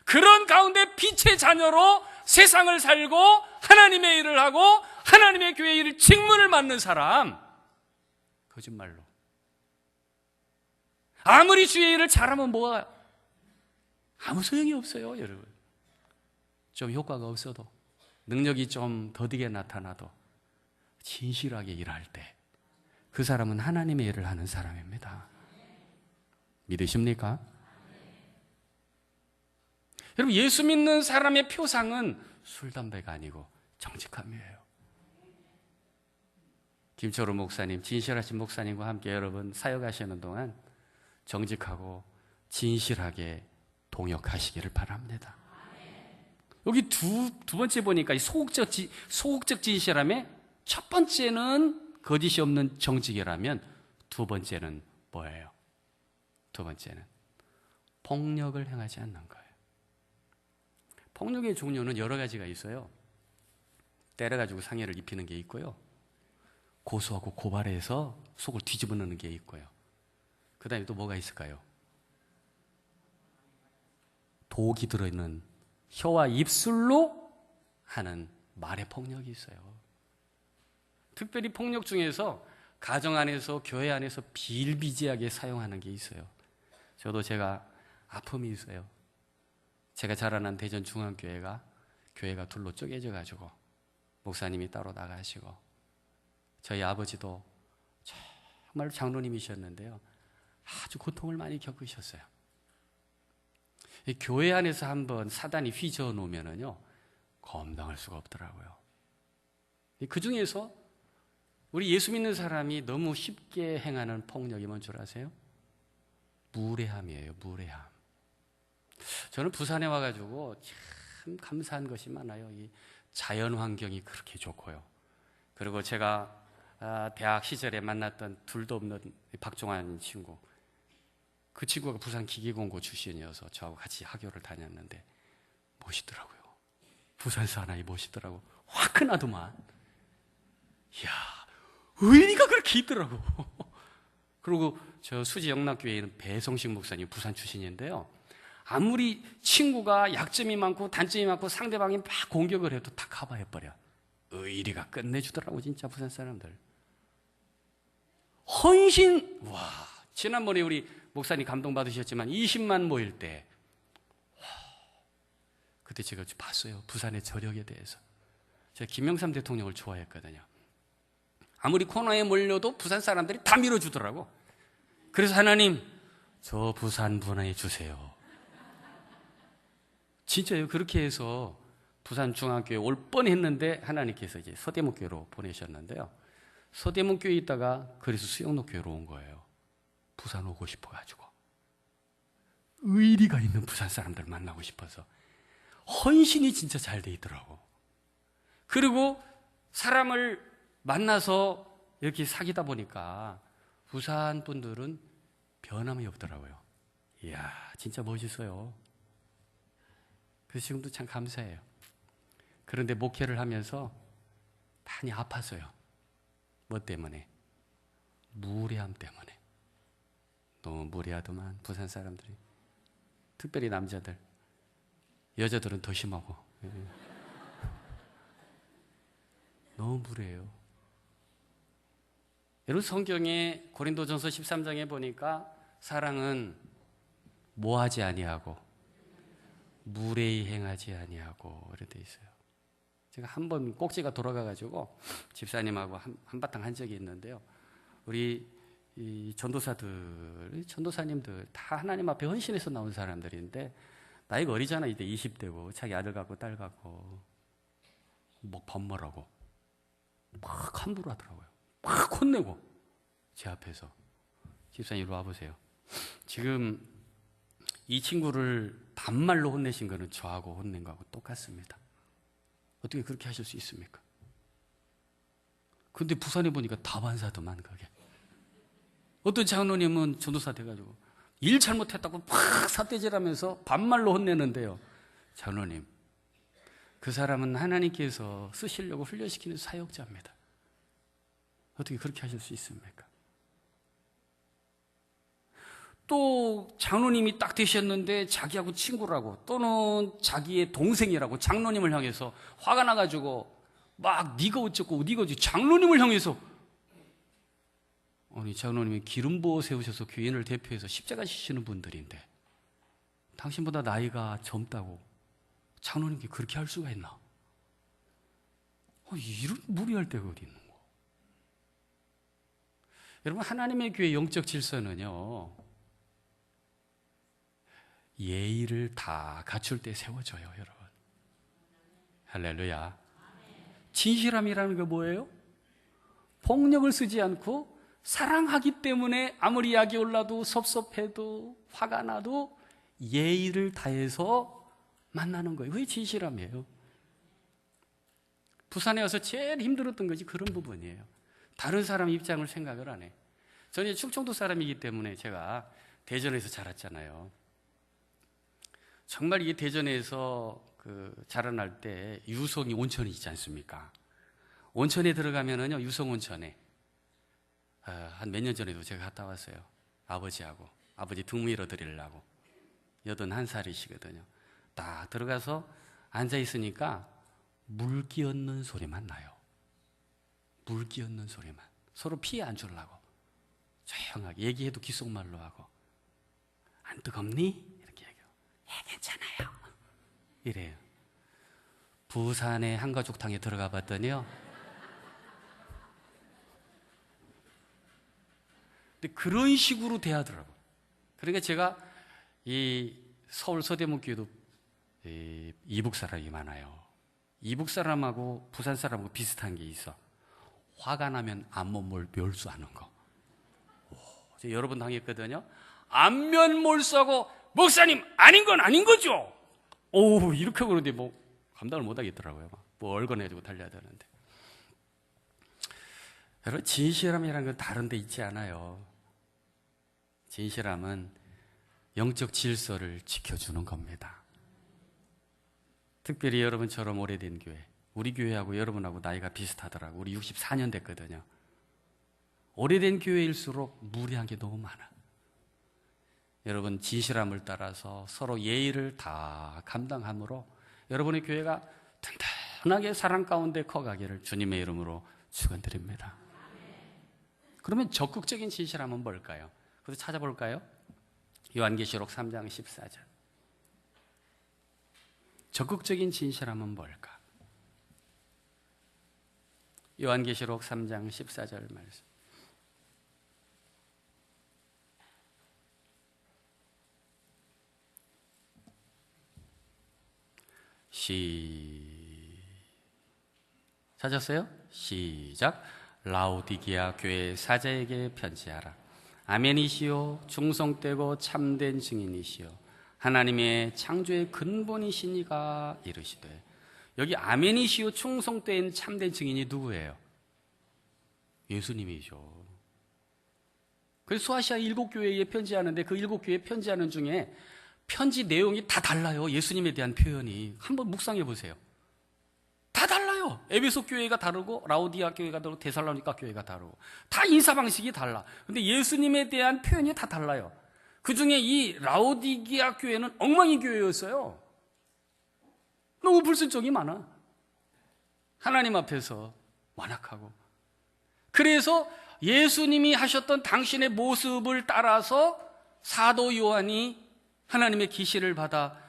Speaker 1: 그런 가운데 빛의 자녀로 세상을 살고 하나님의 일을 하고 하나님의 교회 일을 직문을 맡는 사람, 거짓말로. 아무리 주의 일을 잘하면 뭐가 아무 소용이 없어요, 여러분. 좀 효과가 없어도, 능력이 좀 더디게 나타나도 진실하게 일할 때 그 사람은 하나님의 일을 하는 사람입니다. 믿으십니까? 여러분, 예수 믿는 사람의 표상은 술, 담배가 아니고 정직함이에요. 김철우 목사님, 진실하신 목사님과 함께 여러분 사역하시는 동안 정직하고 진실하게 동역하시기를 바랍니다. 여기 두 번째 보니까 소극적 진실함의 첫 번째는 거짓이 없는 정직이라면 두 번째는 뭐예요? 두 번째는 폭력을 행하지 않는 거예요. 폭력의 종류는 여러 가지가 있어요. 때려가지고 상해를 입히는 게 있고요. 고소하고 고발해서 속을 뒤집어 놓는 게 있고요. 그 다음에 또 뭐가 있을까요? 독이 들어있는 혀와 입술로 하는 말의 폭력이 있어요. 특별히 폭력 중에서 가정 안에서, 교회 안에서 비일비재하게 사용하는 게 있어요. 저도 제가 아픔이 있어요. 제가 자라난 대전중앙교회가 교회가 둘로 쪼개져 가지고 목사님이 따로 나가시고 저희 아버지도 정말 장로님이셨는데요, 아주 고통을 많이 겪으셨어요. 교회 안에서 한번 사단이 휘저어 놓으면은요, 감당할 수가 없더라고요. 그 중에서 우리 예수 믿는 사람이 너무 쉽게 행하는 폭력이 뭔 줄 아세요? 무례함이에요. 무례함. 저는 부산에 와가지고 참 감사한 것이 많아요. 이 자연 환경이 그렇게 좋고요. 그리고 제가 대학 시절에 만났던 둘도 없는 박종환 친구, 그 친구가 부산 기계공고 출신이어서 저하고 같이 학교를 다녔는데 멋있더라고요. 부산 사나이 멋있더라고. 화끈하더만. 이야, 의리가 그렇게 있더라고. 그리고 저 수지 영락교회에 있는 배성식 목사님, 부산 출신인데요, 아무리 친구가 약점이 많고 단점이 많고 상대방이 막 공격을 해도 다 커버해버려. 의리가 끝내주더라고, 진짜 부산 사람들. 헌신. 와, 지난번에 우리 목사님 감동받으셨지만 20만 모일 때, 와, 그때 제가 봤어요, 부산의 저력에 대해서. 제가 김영삼 대통령을 좋아했거든요. 아무리 코너에 몰려도 부산 사람들이 다 밀어주더라고. 그래서 하나님, 저 부산 분해 주세요. 진짜요. 그렇게 해서 부산중앙교회 올 뻔했는데 하나님께서 이제 서대문교회로 보내셨는데요, 서대문교회에 있다가 그래서 수영로교회로 온 거예요. 부산 오고 싶어가지고, 의리가 있는 부산 사람들 만나고 싶어서. 헌신이 진짜 잘 돼 있더라고. 그리고 사람을 만나서 이렇게 사귀다 보니까 부산 분들은 변함이 없더라고요. 이야, 진짜 멋있어요. 그래서 지금도 참 감사해요. 그런데 목회를 하면서 많이 아팠어요. 뭐 때문에? 무례함 때문에. 너무 무례하더만, 부산 사람들이. 특별히 남자들. 여자들은 더 심하고. 너무 무례해요. 여러분, 성경에 고린도전서 13장에 보니까 사랑은 뭐하지 아니하고 무례히 행하지 아니하고 이렇게 돼 있어요. 제가 한번 꼭지가 돌아가가지고 집사님하고 한바탕 한 적이 있는데요, 우리 이 전도사님들 다 하나님 앞에 헌신해서 나온 사람들인데 나이가 어리잖아. 이때 20대고 자기 아들 갖고 딸 갖고 뭐 반말하고 막 함부로 하더라고요. 막 혼내고 제 앞에서. 집사님 이리 와보세요. 지금 이 친구를 반말로 혼내신 거는 저하고 혼낸 거하고 똑같습니다. 어떻게 그렇게 하실 수 있습니까? 근데 부산에 보니까 다반사더만 그게. 어떤 장로님은 전도사 돼가지고 일 잘못했다고 막 삿대질하면서 반말로 혼내는데요, 장로님, 그 사람은 하나님께서 쓰시려고 훈련시키는 사역자입니다. 어떻게 그렇게 하실 수 있습니까? 또 장로님이 딱 되셨는데 자기하고 친구라고 또는 자기의 동생이라고 장로님을 향해서 화가 나가지고 막 네가 어쩌고 네가 어쩌고 장로님을 향해서, 아니 장로님이 기름 부어 세우셔서 교인을 대표해서 십자가 지시는 분들인데 당신보다 나이가 젊다고 장로님께 그렇게 할 수가 있나? 이런 무리할 때가 어디 있는 거? 여러분, 하나님의 교회 영적 질서는요, 예의를 다 갖출 때 세워져요, 여러분. 할렐루야. 진실함이라는 게 뭐예요? 폭력을 쓰지 않고 사랑하기 때문에 아무리 약이 올라도 섭섭해도 화가 나도 예의를 다해서 만나는 거예요. 그게 진실함이에요. 부산에 와서 제일 힘들었던 것이 그런 부분이에요. 다른 사람 입장을 생각을 안 해. 저는 충청도 사람이기 때문에 제가 대전에서 자랐잖아요. 정말 이게 대전에서 자라날 때 유성이 온천이 있지 않습니까? 온천에 들어가면은요, 유성 온천에 한 몇 년 전에도 제가 갔다 왔어요. 아버지하고. 아버지 등 밀어 드리려고. 81살이시거든요. 딱 들어가서 앉아 있으니까 물 끼얹는 소리만 나요. 물 끼얹는 소리만. 서로 피해 안 주려고 조용하게 얘기해도 귓속말로 하고, 안 뜨겁니? 이렇게 얘기해요. 예, 괜찮아요. 이래요. 부산의 한가족탕에 들어가 봤더니요, 근데 그런 식으로 대하더라고요. 그러니까 제가 이 서울 서대문교회도 이북 사람이 많아요. 이북 사람하고 부산 사람하고 비슷한 게 있어. 화가 나면 안면 몰수하는 거. 제가 여러 번 당했거든요. 안면 몰수하고, 목사님 아닌 건 아닌 거죠. 오, 이렇게 그러는데 뭐 감당을 못 하겠더라고요. 뭐 얼건해지고 달려야 되는데. 여러분, 진실함이라는 건 다른 데 있지 않아요. 진실함은 영적 질서를 지켜주는 겁니다. 특별히 여러분처럼 오래된 교회, 우리 교회하고 여러분하고 나이가 비슷하더라고요. 우리 64년 됐거든요. 오래된 교회일수록 무리한 게 너무 많아. 여러분, 진실함을 따라서 서로 예의를 다 감당함으로 여러분의 교회가 튼튼하게 사랑 가운데 커가기를 주님의 이름으로 축원드립니다. 그러면 적극적인 진실함은 뭘까요? 그래서 찾아볼까요? 요한계시록 3장 14절. 적극적인 진실함은 뭘까? 요한계시록 3장 14절 말씀. 찾았어요? 시작. 라오디게아 교회 사자에게 편지하라. 아멘이시요 충성되고 참된 증인이시요 하나님의 창조의 근본이시니가 이르시되. 여기 아멘이시요 충성된 참된 증인이 누구예요? 예수님이죠. 그래서 소아시아 7교회에 편지하는데 그 7교회에 편지하는 중에 편지 내용이 다 달라요. 예수님에 대한 표현이. 한번 묵상해 보세요. 다 달라요. 에베소 교회가 다르고 라오디아 교회가 다르고 데살로니가 교회가 다르고 다 인사 방식이 달라. 근데 예수님에 대한 표현이 다 달라요. 그중에 이 라오디게아 교회는 엉망이 교회였어요. 너무 불순종이 많아. 하나님 앞에서 완악하고. 그래서 예수님이 하셨던 당신의 모습을 따라서 사도 요한이 하나님의 계시를 받아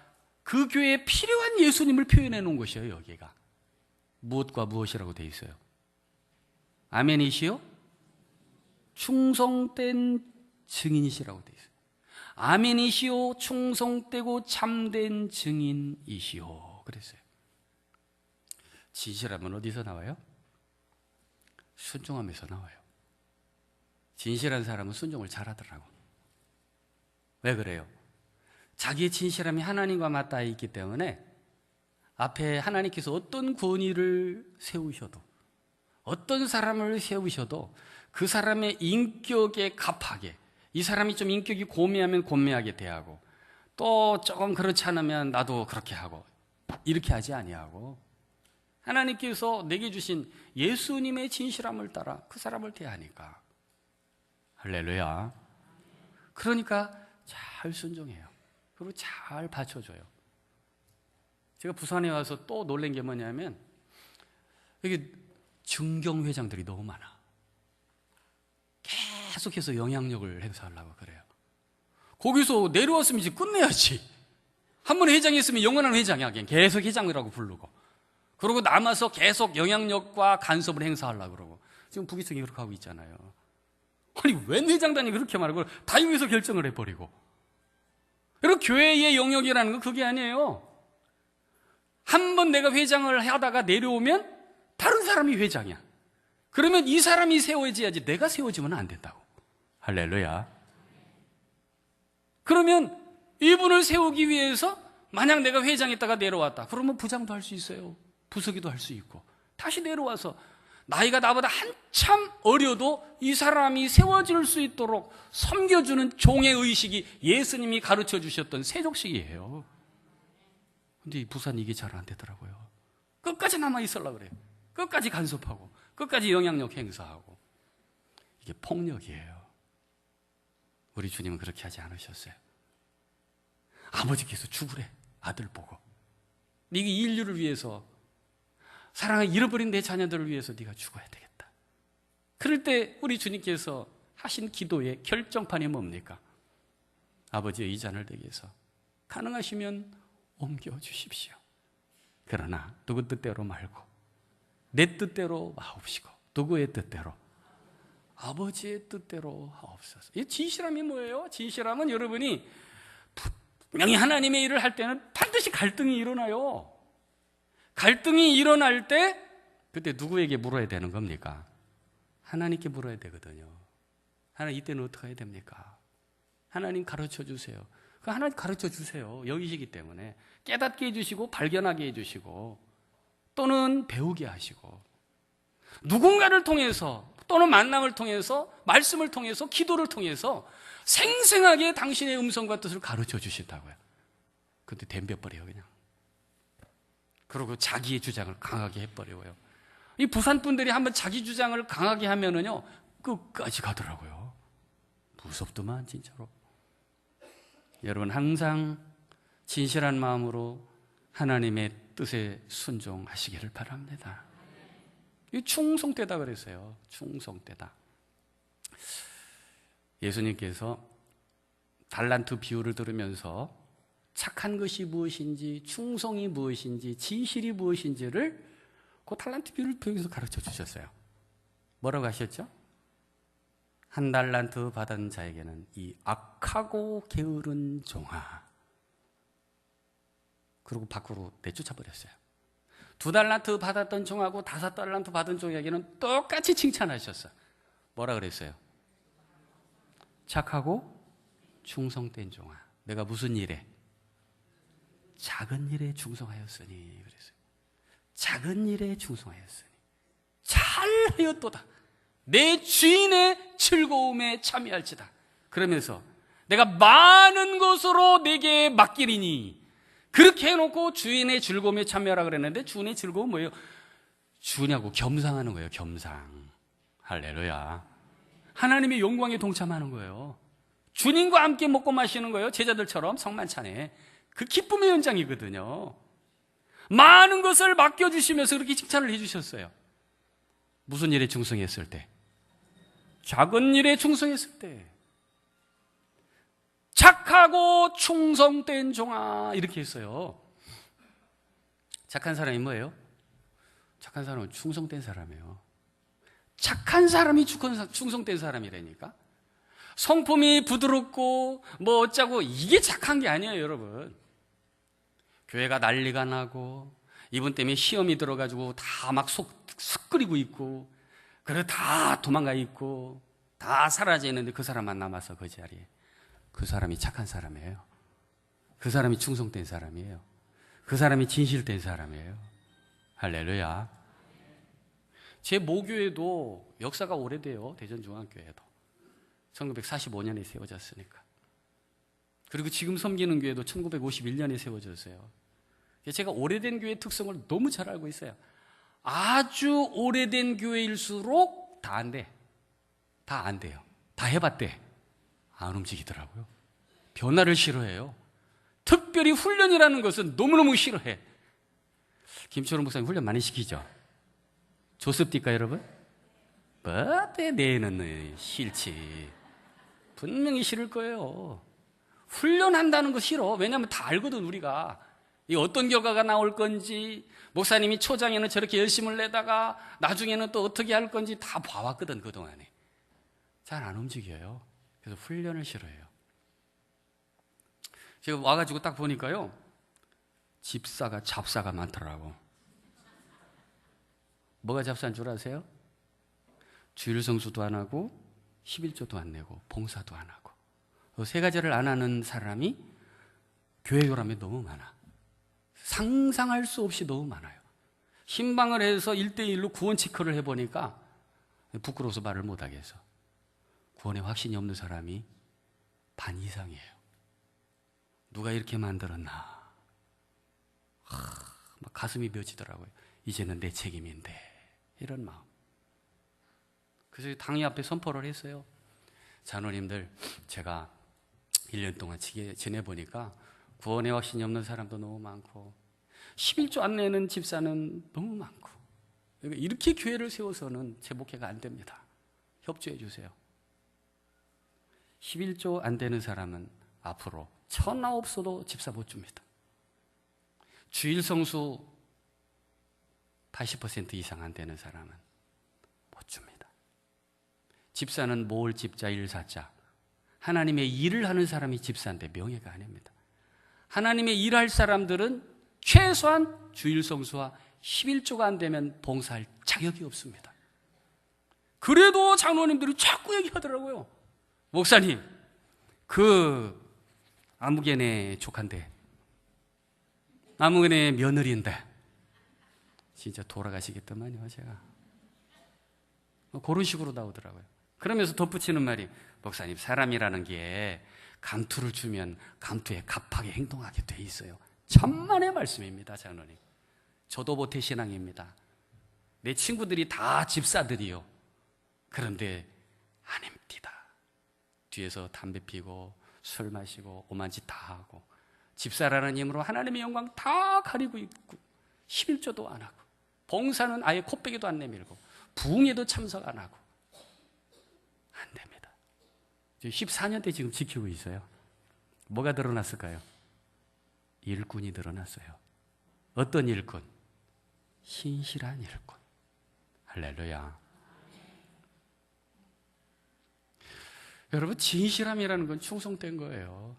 Speaker 1: 그 교회에 필요한 예수님을 표현해 놓은 것이에요. 여기가 무엇과 무엇이라고 되어 있어요? 아멘이시요 충성된 증인이시라고 되어 있어요. 아멘이시요 충성되고 참된 증인이시요 그랬어요. 진실함은 어디서 나와요? 순종함에서 나와요. 진실한 사람은 순종을 잘하더라고. 왜 그래요? 자기의 진실함이 하나님과 맞닿아 있기 때문에 앞에 하나님께서 어떤 권위를 세우셔도, 어떤 사람을 세우셔도 그 사람의 인격에 갑하게, 이 사람이 좀 인격이 고매하면 고매하게 대하고, 또 조금 그렇지 않으면 나도 그렇게 하고, 이렇게 하지 아니하고 하나님께서 내게 주신 예수님의 진실함을 따라 그 사람을 대하니까. 할렐루야. 그러니까 잘 순종해요. 그리고 잘 받쳐줘요. 제가 부산에 와서 또 놀란 게 뭐냐면 여기 증경회장들이 너무 많아. 계속해서 영향력을 행사하려고 그래요. 거기서 내려왔으면 이제 끝내야지. 한 번 회장했으면 영원한 회장이야. 계속 회장이라고 부르고. 그리고 남아서 계속 영향력과 간섭을 행사하려고 그러고. 지금 북이성이 그렇게 하고 있잖아요. 아니, 웬 회장단이 그렇게 말하고 다 여기서 결정을 해버리고. 여러분, 교회의 영역이라는 건 그게 아니에요. 한 번 내가 회장을 하다가 내려오면 다른 사람이 회장이야. 그러면 이 사람이 세워져야지 내가 세워지면 안 된다고. 할렐루야. 그러면 이분을 세우기 위해서 만약 내가 회장했다가 내려왔다. 그러면 부장도 할 수 있어요. 부서기도 할 수 있고. 다시 내려와서 나이가 나보다 한참 어려도 이 사람이 세워질 수 있도록 섬겨주는 종의 의식이 예수님이 가르쳐 주셨던 세족식이에요. 근데 이 부산 이게 잘 안 되더라고요. 끝까지 남아 있으려고 그래요. 끝까지 간섭하고 끝까지 영향력 행사하고. 이게 폭력이에요. 우리 주님은 그렇게 하지 않으셨어요. 아버지께서 죽으래, 아들 보고. 네가 인류를 위해서, 사랑을 잃어버린 내 자녀들을 위해서 네가 죽어야 되겠다. 그럴 때 우리 주님께서 하신 기도의 결정판이 뭡니까? 아버지의 이 잔을 내게 해서 가능하시면 옮겨주십시오. 그러나 누구 뜻대로 말고 내 뜻대로 마옵시고 누구의 뜻대로? 아버지의 뜻대로 하옵소서. 이 진실함이 뭐예요? 진실함은 여러분이 분명히 하나님의 일을 할 때는 반드시 갈등이 일어나요. 갈등이 일어날 때 그때 누구에게 물어야 되는 겁니까? 하나님께 물어야 되거든요. 하나님, 이때는 어떻게 해야 됩니까? 하나님 가르쳐 주세요. 하나님 가르쳐 주세요. 영이시기 때문에 깨닫게 해주시고 발견하게 해주시고 또는 배우게 하시고 누군가를 통해서 또는 만남을 통해서 말씀을 통해서 기도를 통해서 생생하게 당신의 음성과 뜻을 가르쳐 주신다고요. 근데 덤벼버려요 그냥. 그리고 자기의 주장을 강하게 해버려요. 이 부산 분들이 한번 자기 주장을 강하게 하면은요 끝까지 가더라고요. 무섭더만 진짜로. 여러분 항상 진실한 마음으로 하나님의 뜻에 순종하시기를 바랍니다. 이 충성되다 그랬어요. 충성되다. 예수님께서 달란트 비유를 들으면서 착한 것이 무엇인지, 충성이 무엇인지, 진실이 무엇인지를 그 달란트 비유를 통해서 가르쳐 주셨어요. 뭐라고 하셨죠? 한 달란트 받은 자에게는 이 악하고 게으른 종아. 그리고 밖으로 내쫓아 버렸어요. 2달란트 받았던 종하고 5달란트 받은 종에게는 똑같이 칭찬하셨어요. 뭐라 그랬어요? 착하고 충성된 종아. 내가 무슨 일에? 작은 일에 충성하였으니 그랬어요. 작은 일에 충성하였으니 잘하였도다. 내 주인의 즐거움에 참여할지다. 그러면서 내가 많은 것으로 내게 맡기리니 그렇게 해놓고 주인의 즐거움에 참여하라 그랬는데 주인의 즐거움은 뭐예요? 주냐고 겸상하는 거예요. 겸상. 할렐루야. 하나님의 영광에 동참하는 거예요. 주님과 함께 먹고 마시는 거예요. 제자들처럼 성만찬에. 그 기쁨의 현장이거든요. 많은 것을 맡겨주시면서 그렇게 칭찬을 해주셨어요. 무슨 일에 충성했을 때? 작은 일에 충성했을 때. 착하고 충성된 종아 이렇게 했어요. 착한 사람이 뭐예요? 착한 사람은 충성된 사람이에요. 착한 사람이 충성된 사람이라니까. 성품이 부드럽고 뭐 어쩌고 이게 착한 게 아니에요 여러분. 교회가 난리가 나고 이분 때문에 시험이 들어가지고 다 막 속 끓이고 있고 그래 다 도망가 있고 다 사라져 있는데 그 사람만 남아서 그 자리에. 그 사람이 착한 사람이에요. 그 사람이 충성된 사람이에요. 그 사람이 진실된 사람이에요. 할렐루야. 제 모교회도 역사가 오래돼요. 대전중앙교회도 1945년에 세워졌으니까. 그리고 지금 섬기는 교회도 1951년에 세워졌어요. 제가 오래된 교회의 특성을 너무 잘 알고 있어요. 아주 오래된 교회일수록 다 안 돼. 다 안 돼요. 다 해봤대. 안 움직이더라고요. 변화를 싫어해요. 특별히 훈련이라는 것은 너무너무 싫어해. 김초롱 목사님 훈련 많이 시키죠? 좋습니까, 여러분? 뭐대 내는 싫지. 분명히 싫을 거예요. 훈련한다는 거 싫어. 왜냐하면 다 알거든, 우리가. 이 어떤 결과가 나올 건지, 목사님이 초장에는 저렇게 열심을 내다가 나중에는 또 어떻게 할 건지 다 봐왔거든, 그동안에. 잘 안 움직여요. 그래서 훈련을 싫어해요. 제가 와가지고 딱 보니까요, 집사가 잡사가 많더라고. 뭐가 잡사인 줄 아세요? 주일 성수도 안 하고 11조도 안 내고 봉사도 안 하고 세 가지를 안 하는 사람이 교회 요람에 너무 많아. 상상할 수 없이 너무 많아요. 신방을 해서 1대1로 구원 체크를 해보니까 부끄러워서 말을 못하게 해서 구원에 확신이 없는 사람이 반 이상이에요. 누가 이렇게 만들었나. 막 가슴이 맺히더라고요. 이제는 내 책임인데, 이런 마음. 그래서 당회 앞에 선포를 했어요. 장로님들, 제가 1년 동안 지내보니까 구원의 확신이 없는 사람도 너무 많고 11조 안 내는 집사는 너무 많고, 이렇게 교회를 세워서는 제 목회가 안 됩니다. 협조해 주세요. 11조 안 되는 사람은 앞으로 천하 없어도 집사 못 줍니다. 주일 성수 80% 이상 안 되는 사람은 못 줍니다. 집사는 모을 집자 일사자. 하나님의 일을 하는 사람이 집사인데 명예가 아닙니다. 하나님의 일할 사람들은 최소한 주일 성수와 11조가 안 되면 봉사할 자격이 없습니다. 그래도 장로님들이 자꾸 얘기하더라고요. 목사님, 그 아무개네 조카인데, 아무개네 며느리인데 진짜 돌아가시겠더만요. 제가 그런 식으로 나오더라고요. 그러면서 덧붙이는 말이, 목사님, 사람이라는 게 감투를 주면 감투에 갑하게 행동하게 돼 있어요. 천만의 말씀입니다, 장로님. 저도 모태신앙입니다. 내 친구들이 다 집사들이요. 그런데 아닙니다. 뒤에서 담배 피고 술 마시고 오만 짓 다 하고 집사라는 힘으로 하나님의 영광 다 가리고 있고 11조도 안 하고 봉사는 아예 코빼기도 안 내밀고 부흥에도 참석 안 하고 안 됩니다. 14년째 지금 지키고 있어요. 뭐가 드러났을까요? 일꾼이 드러났어요. 어떤 일꾼? 신실한 일꾼. 할렐루야. 여러분, 진실함이라는 건 충성된 거예요.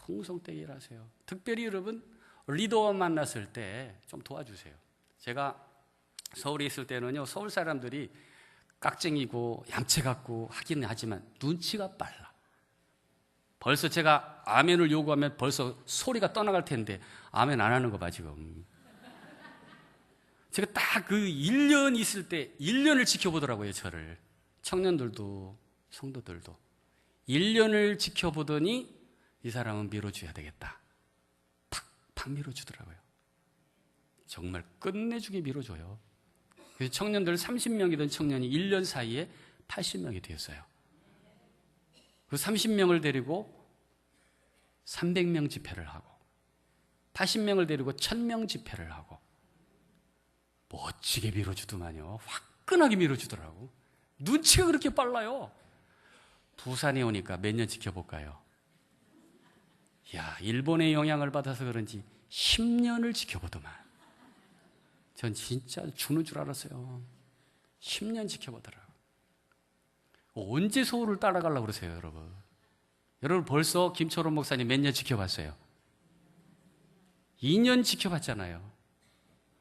Speaker 1: 충성되게 일하세요. 특별히 여러분, 리더와 만났을 때 좀 도와주세요. 제가 서울에 있을 때는요, 서울 사람들이 깍쟁이고 얌체 같고 하긴 하지만 눈치가 빨라. 벌써 제가 아멘을 요구하면 벌써 소리가 떠나갈 텐데 아멘 안 하는 거 봐, 지금. 제가 딱 그 1년 있을 때 1년을 지켜보더라고요, 저를. 청년들도 성도들도 1년을 지켜보더니 이 사람은 밀어줘야 되겠다. 팍팍 밀어주더라고요. 정말 끝내주게 밀어줘요. 그래서 청년들 30명이던 청년이 1년 사이에 80명이 되었어요. 그 30명을 데리고 300명 집회를 하고 80명을 데리고 1000명 집회를 하고 멋지게 밀어주더만요. 화끈하게 밀어주더라고. 눈치가 그렇게 빨라요. 부산에 오니까 몇 년 지켜볼까요? 야, 일본의 영향을 받아서 그런지 10년을 지켜보더만. 전 진짜 죽는 줄 알았어요. 10년 지켜보더라고요. 언제 서울을 따라가려고 그러세요, 여러분? 여러분 벌써 김초롱 목사님 몇 년 지켜봤어요? 2년 지켜봤잖아요.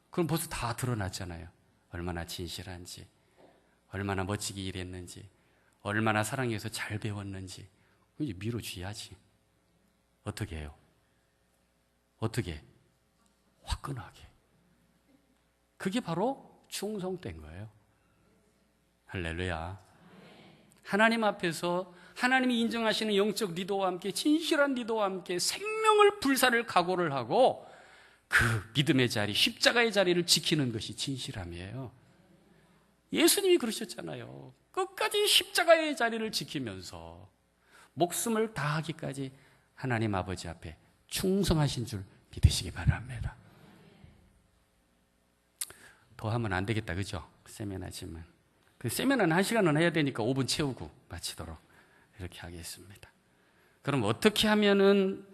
Speaker 1: 그럼 벌써 다 드러났잖아요. 얼마나 진실한지, 얼마나 멋지게 일했는지, 얼마나 사랑해서 잘 배웠는지. 이제 밀어줘야지. 어떻게 해요? 어떻게? 화끈하게. 그게 바로 충성된 거예요. 할렐루야. 하나님 앞에서 하나님이 인정하시는 영적 리더와 함께, 진실한 리더와 함께 생명을 불사를 각오를 하고 그 믿음의 자리, 십자가의 자리를 지키는 것이 진실함이에요. 예수님이 그러셨잖아요. 끝까지 십자가의 자리를 지키면서 목숨을 다하기까지 하나님 아버지 앞에 충성하신 줄 믿으시기 바랍니다. 더 하면 안 되겠다, 그죠? 세미나지만. 그 세미나는 1시간은 해야 되니까 5분 채우고 마치도록 이렇게 하겠습니다. 그럼 어떻게 하면은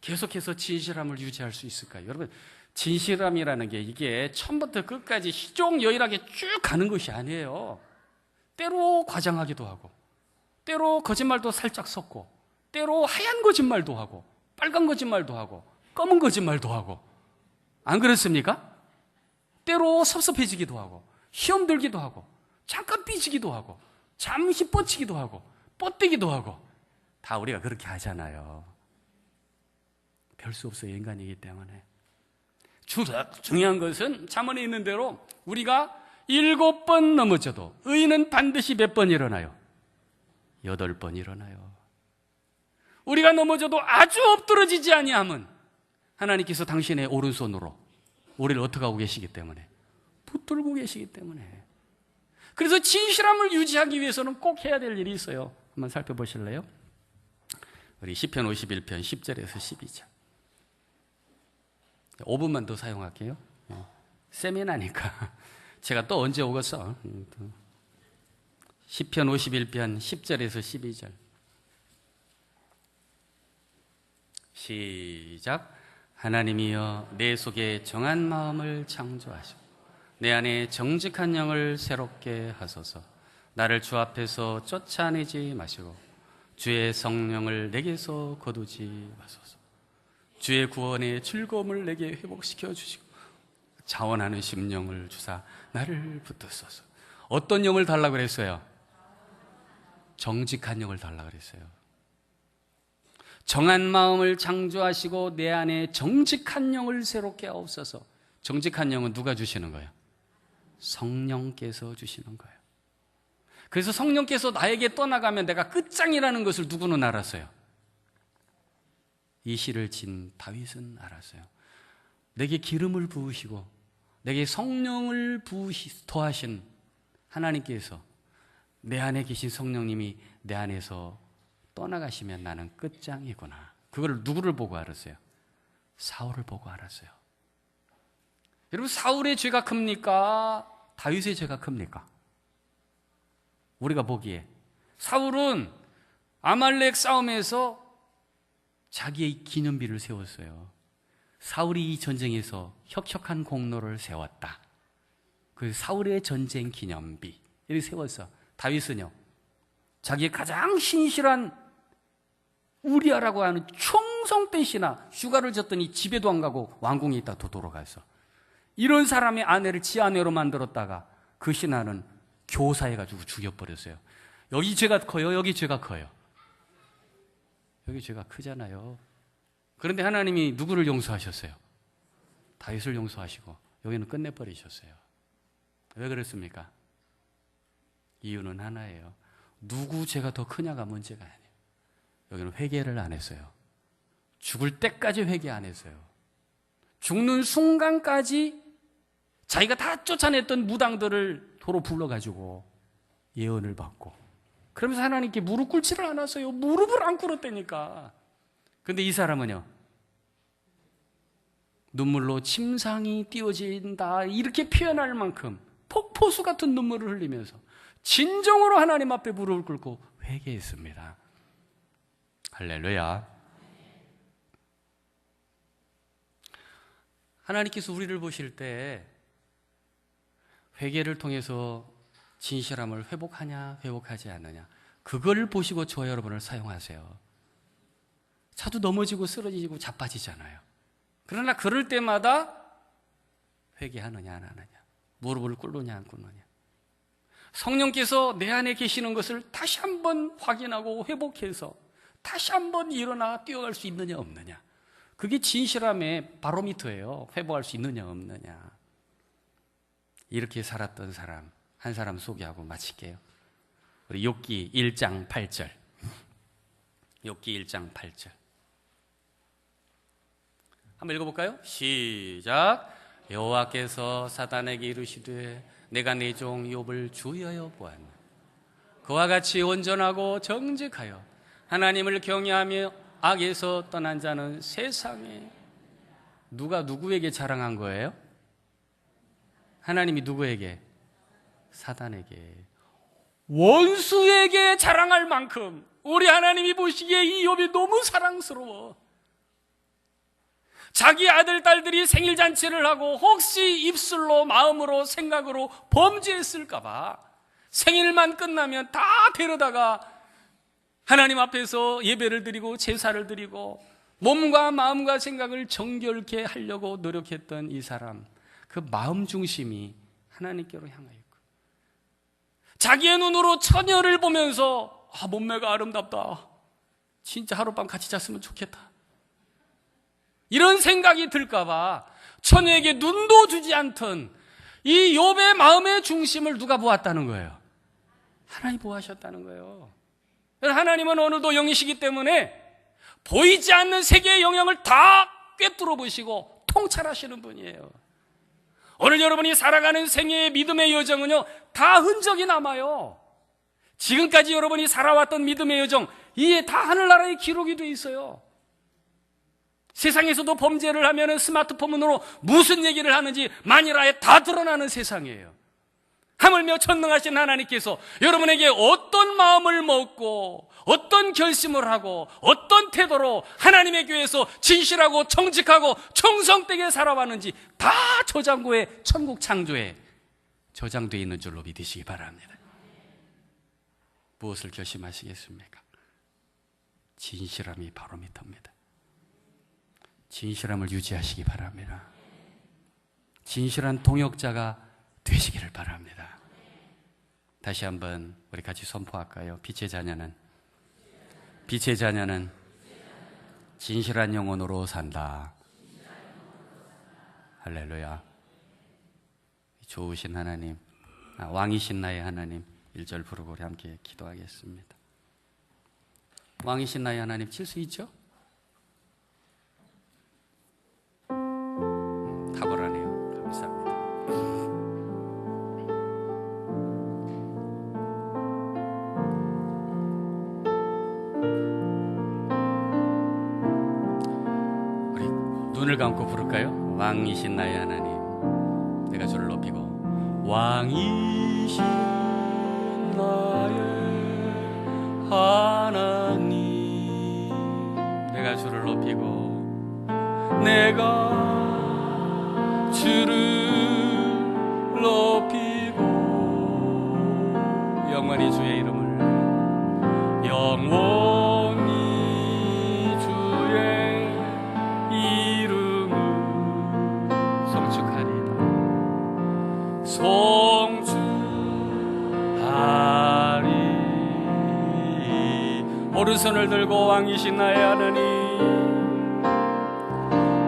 Speaker 1: 계속해서 진실함을 유지할 수 있을까요? 여러분, 진실함이라는 게 이게 처음부터 끝까지 희종여일하게 쭉 가는 것이 아니에요. 때로 과장하기도 하고, 때로 거짓말도 살짝 섞고, 때로 하얀 거짓말도 하고, 빨간 거짓말도 하고, 검은 거짓말도 하고, 안 그렇습니까? 때로 섭섭해지기도 하고, 시험 들기도 하고, 잠깐 삐지기도 하고, 잠시 뻗치기도 하고, 뻗대기도 하고, 다 우리가 그렇게 하잖아요. 별 수 없어요, 인간이기 때문에. 중요한 것은 잠언에 있는 대로 우리가 7번 넘어져도 의인은 반드시 몇 번 일어나요? 8번 일어나요. 우리가 넘어져도 아주 엎드러지지 아니함은 하나님께서 당신의 오른손으로 우리를 어떻게 하고 계시기 때문에, 붙들고 계시기 때문에. 그래서 진실함을 유지하기 위해서는 꼭 해야 될 일이 있어요. 한번 살펴보실래요? 우리 시편 51편 10절에서 12절. 5분만 더 사용할게요. 세미나니까. 제가 또 언제 오겠어? 시편 51편 10절에서 12절. 시작. 하나님이여 내 속에 정한 마음을 창조하시고 내 안에 정직한 영을 새롭게 하소서. 나를 주 앞에서 쫓아내지 마시고 주의 성령을 내게서 거두지 마소서. 주의 구원의 즐거움을 내게 회복시켜 주시고 자원하는 심령을 주사 나를 붙드소서. 어떤 영을 달라고 그랬어요? 정직한 영을 달라고 그랬어요. 정한 마음을 창조하시고 내 안에 정직한 영을 새롭게 하옵소서. 정직한 영은 누가 주시는 거예요? 성령께서 주시는 거예요. 그래서 성령께서 나에게 떠나가면 내가 끝장이라는 것을 누구는 알았어요? 이 시를 진 다윗은 알았어요. 내게 기름을 부으시고 내게 성령을 더하신 하나님께서, 내 안에 계신 성령님이 내 안에서 떠나가시면 나는 끝장이구나. 그걸 누구를 보고 알았어요? 사울을 보고 알았어요. 여러분, 사울의 죄가 큽니까? 다윗의 죄가 큽니까? 우리가 보기에 사울은 아말렉 싸움에서 자기의 기념비를 세웠어요. 사울이 이 전쟁에서 혁혁한 공로를 세웠다. 그 사울의 전쟁 기념비를 세웠어. 다윗은요, 자기의 가장 신실한 우리아라고 하는 충성된 신하, 휴가를 졌더니 집에도 안 가고 왕궁에 있다 도돌아갔어. 이런 사람의 아내를 지 아내로 만들었다가 그 신하는 교사해가지고 죽여버렸어요. 여기 죄가 커요? 여기 죄가 커요? 여기 죄가 크잖아요. 그런데 하나님이 누구를 용서하셨어요? 다윗을 용서하시고 여기는 끝내버리셨어요. 왜 그랬습니까? 이유는 하나예요. 누구 죄가 더 크냐가 문제가 아니에요. 여기는 회개를 안 했어요. 죽을 때까지 회개 안 했어요. 죽는 순간까지 자기가 다 쫓아냈던 무당들을 도로 불러가지고 예언을 받고, 그러면서 하나님께 무릎 꿇지를 않았어요. 무릎을 안 꿇었다니까. 근데 이 사람은요, 눈물로 침상이 띄어진다 이렇게 표현할 만큼 폭포수 같은 눈물을 흘리면서 진정으로 하나님 앞에 무릎을 꿇고 회개했습니다. 할렐루야. 하나님께서 우리를 보실 때 회개를 통해서 진실함을 회복하냐 회복하지 않느냐, 그걸 보시고 저와 여러분을 사용하세요. 차도 넘어지고 쓰러지고 자빠지잖아요. 그러나 그럴 때마다 회개하느냐 안 하느냐, 무릎을 꿇느냐 안 꿇느냐, 성령께서 내 안에 계시는 것을 다시 한번 확인하고 회복해서 다시 한번 일어나 뛰어갈 수 있느냐 없느냐, 그게 진실함의 바로미터예요. 회복할 수 있느냐 없느냐. 이렇게 살았던 사람 한 사람 소개하고 마칠게요. 우리 욥기 1장 8절. 욥기 1장 8절. 한번 읽어볼까요? 시작. 여호와께서 사단에게 이르시되 내가 내 종 욥을 주의하여 보았노. 그와 같이 온전하고 정직하여 하나님을 경외하며 악에서 떠난 자는 세상에. 누가 누구에게 자랑한 거예요? 하나님이 누구에게? 사단에게, 원수에게 자랑할 만큼 우리 하나님이 보시기에 이 욥이 너무 사랑스러워. 자기 아들, 딸들이 생일 잔치를 하고 혹시 입술로, 마음으로, 생각으로 범죄했을까봐 생일만 끝나면 다 데려다가 하나님 앞에서 예배를 드리고 제사를 드리고 몸과 마음과 생각을 정결케 하려고 노력했던 이 사람, 그 마음 중심이 하나님께로 향하여 있고, 자기의 눈으로 처녀를 보면서 몸매가 아름답다, 진짜 하룻밤 같이 잤으면 좋겠다, 이런 생각이 들까봐 처녀에게 눈도 주지 않던 이 욥의 마음의 중심을 누가 보았다는 거예요? 하나님 보아하셨다는 거예요. 하나님은 오늘도 영이시기 때문에 보이지 않는 세계의 영역을 다 꿰뚫어 보시고 통찰하시는 분이에요. 오늘 여러분이 살아가는 생애의 믿음의 여정은요, 다 흔적이 남아요. 지금까지 여러분이 살아왔던 믿음의 여정, 이에 다 하늘나라의 기록이 돼 있어요. 세상에서도 범죄를 하면 스마트폰으로 무슨 얘기를 하는지 만일아에 다 드러나는 세상이에요. 하물며 전능하신 하나님께서 여러분에게 어떤 마음을 먹고 어떤 결심을 하고 어떤 태도로 하나님의 교회에서 진실하고 정직하고 정성되게 살아왔는지 다 저장고에, 천국 창조에 저장되어 있는 줄로 믿으시기 바랍니다. 무엇을 결심하시겠습니까? 진실함이 바로미터입니다. 진실함을 유지하시기 바랍니다. 진실한 동역자가 되시기를 바랍니다. 다시 한번 우리 같이 선포할까요? 빛의 자녀는 진실한 영혼으로 산다. 할렐루야. 좋으신 하나님, 왕이신 나의 하나님, 1절 부르고 우리 함께 기도하겠습니다. 왕이신 나의 하나님, 칠 수 있죠? 탁월하네요. 감사합니다. 우리 눈을 감고 부를까요? 왕이신 나의 하나님, 내가 주를 높이고, 왕이신 나의 하나님, 내가 주를 높이고, 내가 주를 높이고, 영원히 주의 이름을, 영원히 주의 이름을 송축하리다. 송축하리. 오른손을 들고 왕이신 나의 하나님,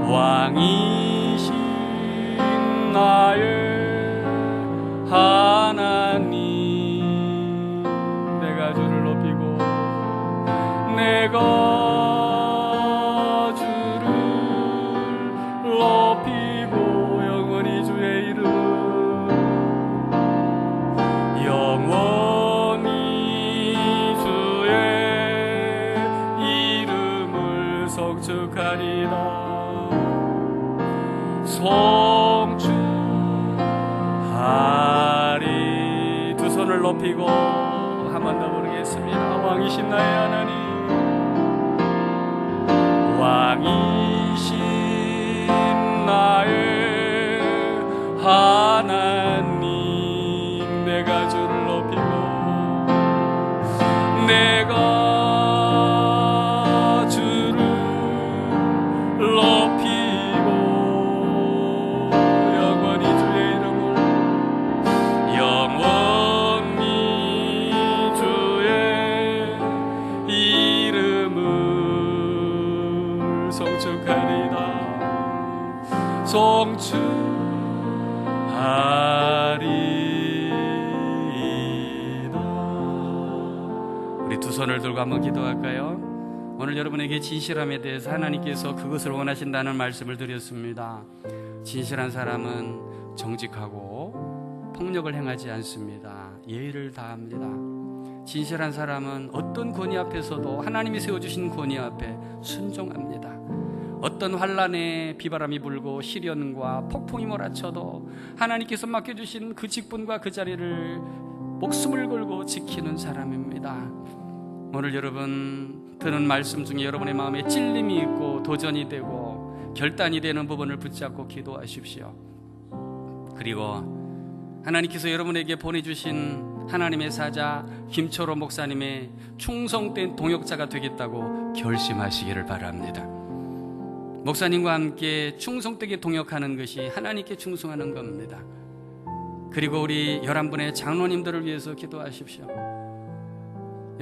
Speaker 1: 왕이신 나의 하나님, 내가 주를 높이고, 내가 주를 높이고, 영원히 주의 이름, 영원히 주의 이름을 송축하리다. 송축하리. 두 손을 높이고 한 번 더 부르겠습니다. 왕이신 나의 하나님, 왕이신 나의 하나님, 내가 주를 높이고, 내가 주를 높이고, 영원히 주의 이름을, 영원히 주의 이름을 송축하리다. 송축하리다. 우리 두 손을 들고 한번 기도할까요? 오늘 여러분에게 진실함에 대해서 하나님께서 그것을 원하신다는 말씀을 드렸습니다. 진실한 사람은 정직하고 폭력을 행하지 않습니다. 예의를 다합니다. 진실한 사람은 어떤 권위 앞에서도 하나님이 세워주신 권위 앞에 순종합니다. 어떤 환란에 비바람이 불고 시련과 폭풍이 몰아쳐도 하나님께서 맡겨주신 그 직분과 그 자리를 목숨을 걸고 지키는 사람입니다. 오늘 여러분 듣는 말씀 중에 여러분의 마음에 찔림이 있고 도전이 되고 결단이 되는 부분을 붙잡고 기도하십시오. 그리고 하나님께서 여러분에게 보내주신 하나님의 사자 김초로 목사님의 충성된 동역자가 되겠다고 결심하시기를 바랍니다. 목사님과 함께 충성되게 동역하는 것이 하나님께 충성하는 겁니다. 그리고 우리 11분의 장로님들을 위해서 기도하십시오.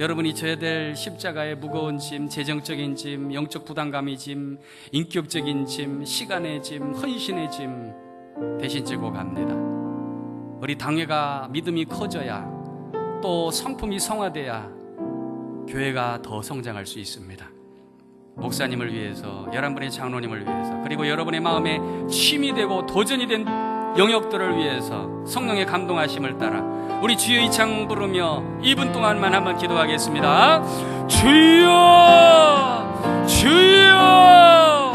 Speaker 1: 여러분이 져야 될 십자가의 무거운 짐, 재정적인 짐, 영적 부담감의 짐, 인격적인 짐, 시간의 짐, 헌신의 짐 대신 지고 갑니다. 우리 당회가 믿음이 커져야, 또 성품이 성화돼야 교회가 더 성장할 수 있습니다. 목사님을 위해서, 11분의 장로님을 위해서, 그리고 여러분의 마음에 쉼이 되고 도전이 된 영역들을 위해서 성령의 감동하심을 따라 우리 주여 이창 부르며 2분 동안만 한번 기도하겠습니다. 주여, 주여.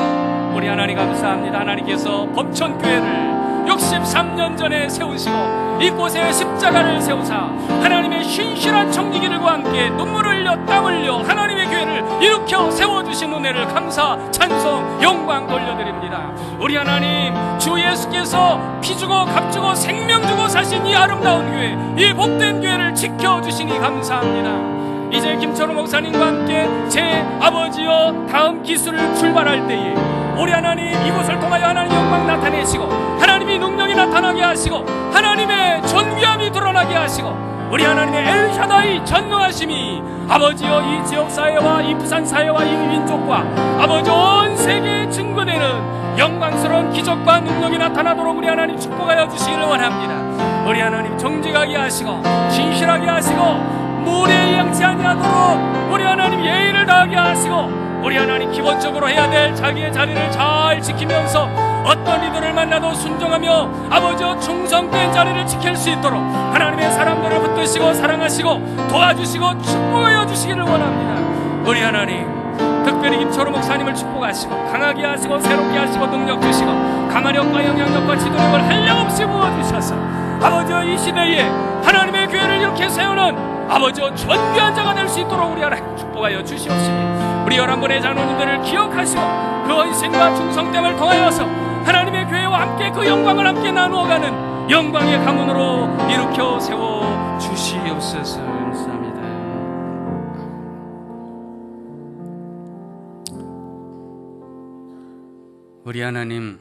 Speaker 1: 우리 하나님 감사합니다. 하나님께서 법천교회를 63년 전에 세우시고 이곳에 십자가를 세우사 하나님의 신실한 청지기들과 함께 눈물을 흘려 땀 흘려 하나님의 교회를 일으켜 세워주신 은혜를 감사, 찬송, 영광 돌려드립니다. 우리 하나님, 주 예수께서 피 주고 값 주고 생명 주고 사신 이 아름다운 교회, 이 복된 교회를 지켜주시니 감사합니다. 이제 김철호 목사님과 함께 제 아버지여 다음 기술을 출발할 때에 우리 하나님 이곳을 통하여 하나님 영광 나타내시고 하나님이 능력이 나타나게 하시고 하나님의 존귀함이 드러나게 하시고 우리 하나님의 엘샤다이 전능하심이 아버지여 이 지역사회와 이 부산사회와 이 민족과 아버지 온 세계에 증거되는 영광스러운 기적과 능력이 나타나도록 우리 하나님 축복하여 주시기를 원합니다. 우리 하나님 정직하게 하시고 진실하게 하시고 무례히 양치 아니하도록 우리 하나님 예의를 다하게 하시고 우리 하나님 기본적으로 해야 될 자기의 자리를 잘 지키면서 어떤 이들을 만나도 순종하며 아버지와 충성된 자리를 지킬 수 있도록 하나님의 사람들을 붙드시고 사랑하시고 도와주시고 축복하여 주시기를 원합니다. 우리 하나님 특별히 김철호 목사님을 축복하시고 강하게 하시고 새롭게 하시고 능력 주시고 가마력과 영향력과 지도력을 한량없이 부어주셔서 아버지와 이 시대에 하나님의 교회를 이렇게 세우는 아버지와 존귀한 자가 될 수 있도록 우리 하나님 축복하여 주시옵시니 우리 11분의 장로님들을 기억하시고 그 헌신과 충성됨을 통하여서 하나님의 교회와 함께 그 영광을 함께 나누어가는 영광의 가문으로 일으켜 세워 주시옵소서. 감사합니다. 우리 하나님,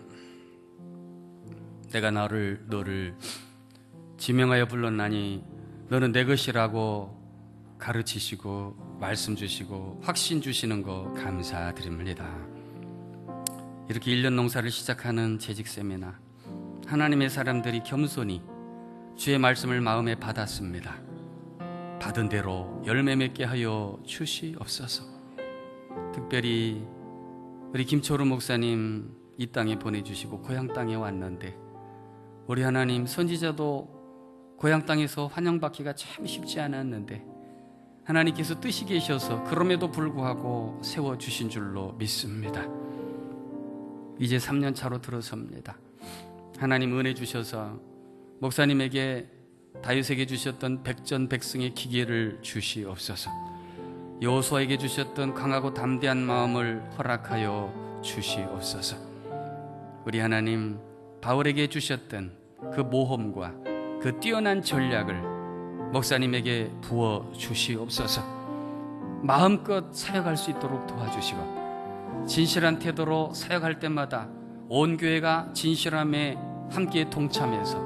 Speaker 1: 내가 너를 지명하여 불렀나니 너는 내 것이라고 가르치시고 말씀 주시고 확신 주시는 거 감사드립니다. 이렇게 1년 농사를 시작하는 재직 세미나 하나님의 사람들이 겸손히 주의 말씀을 마음에 받았습니다. 받은 대로 열매 맺게 하여 주시옵소서. 특별히 우리 김초루 목사님 이 땅에 보내주시고 고향 땅에 왔는데 우리 하나님 선지자도 고향 땅에서 환영받기가 참 쉽지 않았는데 하나님께서 뜻이 계셔서 그럼에도 불구하고 세워주신 줄로 믿습니다. 이제 3년 차로 들어섭니다. 하나님 은혜 주셔서 목사님에게 다윗에게 주셨던 백전백승의 기계를 주시옵소서. 여호수아에게 주셨던 강하고 담대한 마음을 허락하여 주시옵소서. 우리 하나님 바울에게 주셨던 그 모험과 그 뛰어난 전략을 목사님에게 부어 주시옵소서. 마음껏 사역할 수 있도록 도와주시고 진실한 태도로 사역할 때마다 온 교회가 진실함에 함께 동참해서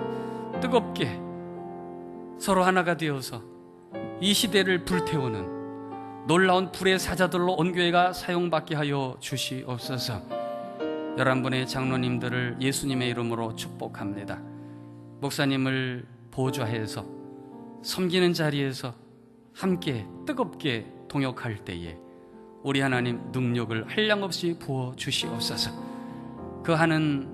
Speaker 1: 뜨겁게 서로 하나가 되어서 이 시대를 불태우는 놀라운 불의 사자들로 온 교회가 사용받게 하여 주시옵소서. 11분의 장로님들을 예수님의 이름으로 축복합니다. 목사님을 보좌해서 섬기는 자리에서 함께 뜨겁게 동역할 때에 우리 하나님 능력을 한량없이 부어 주시옵소서. 그 하는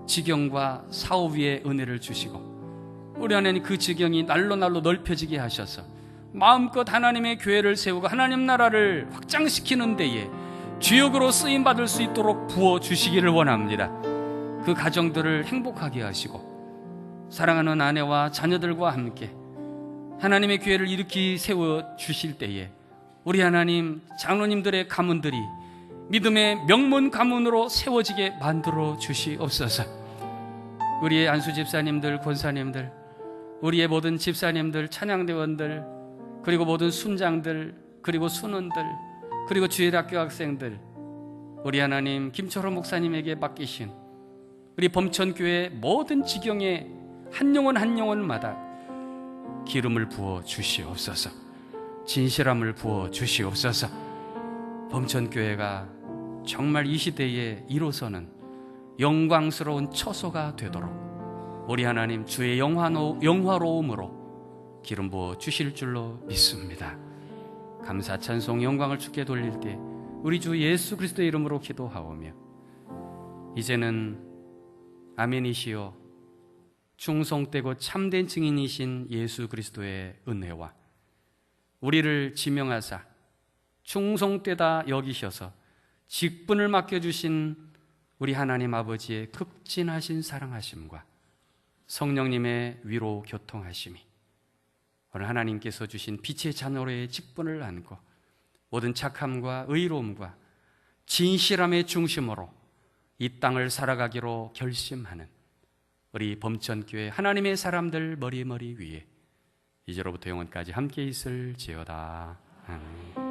Speaker 1: 지경과 사업 위에 은혜를 주시고 우리 하나님 그 지경이 날로 넓혀지게 하셔서 마음껏 하나님의 교회를 세우고 하나님 나라를 확장시키는 데에 주역으로 쓰임받을 수 있도록 부어주시기를 원합니다. 그 가정들을 행복하게 하시고 사랑하는 아내와 자녀들과 함께 하나님의 교회를 일으키 세워주실 때에 우리 하나님 장로님들의 가문들이 믿음의 명문 가문으로 세워지게 만들어 주시옵소서. 우리의 안수 집사님들, 권사님들, 우리의 모든 집사님들, 찬양대원들, 그리고 모든 순장들, 그리고 순원들, 그리고 주일학교 학생들, 우리 하나님 김철호 목사님에게 맡기신 우리 범천교회 모든 지경에 한 영혼 한 영혼마다 기름을 부어 주시옵소서. 진실함을 부어 주시옵소서. 범천교회가 정말 이 시대에 일어서는 영광스러운 처소가 되도록 우리 하나님 주의 영화로움으로 기름 부어 주실 줄로 믿습니다. 감사 찬송 영광을 주께 돌릴 때 우리 주 예수 그리스도의 이름으로 기도하오며 이제는 아멘이시요 충성되고 참된 증인이신 예수 그리스도의 은혜와 우리를 지명하사 충성되다 여기셔서 직분을 맡겨주신 우리 하나님 아버지의 극진하신 사랑하심과 성령님의 위로 교통하심이 오늘 하나님께서 주신 빛의 자녀로의 직분을 안고 모든 착함과 의로움과 진실함의 중심으로 이 땅을 살아가기로 결심하는 우리 범천교회 하나님의 사람들 머리 위에 이제로부터 영원까지 함께 있을지어다. 아멘.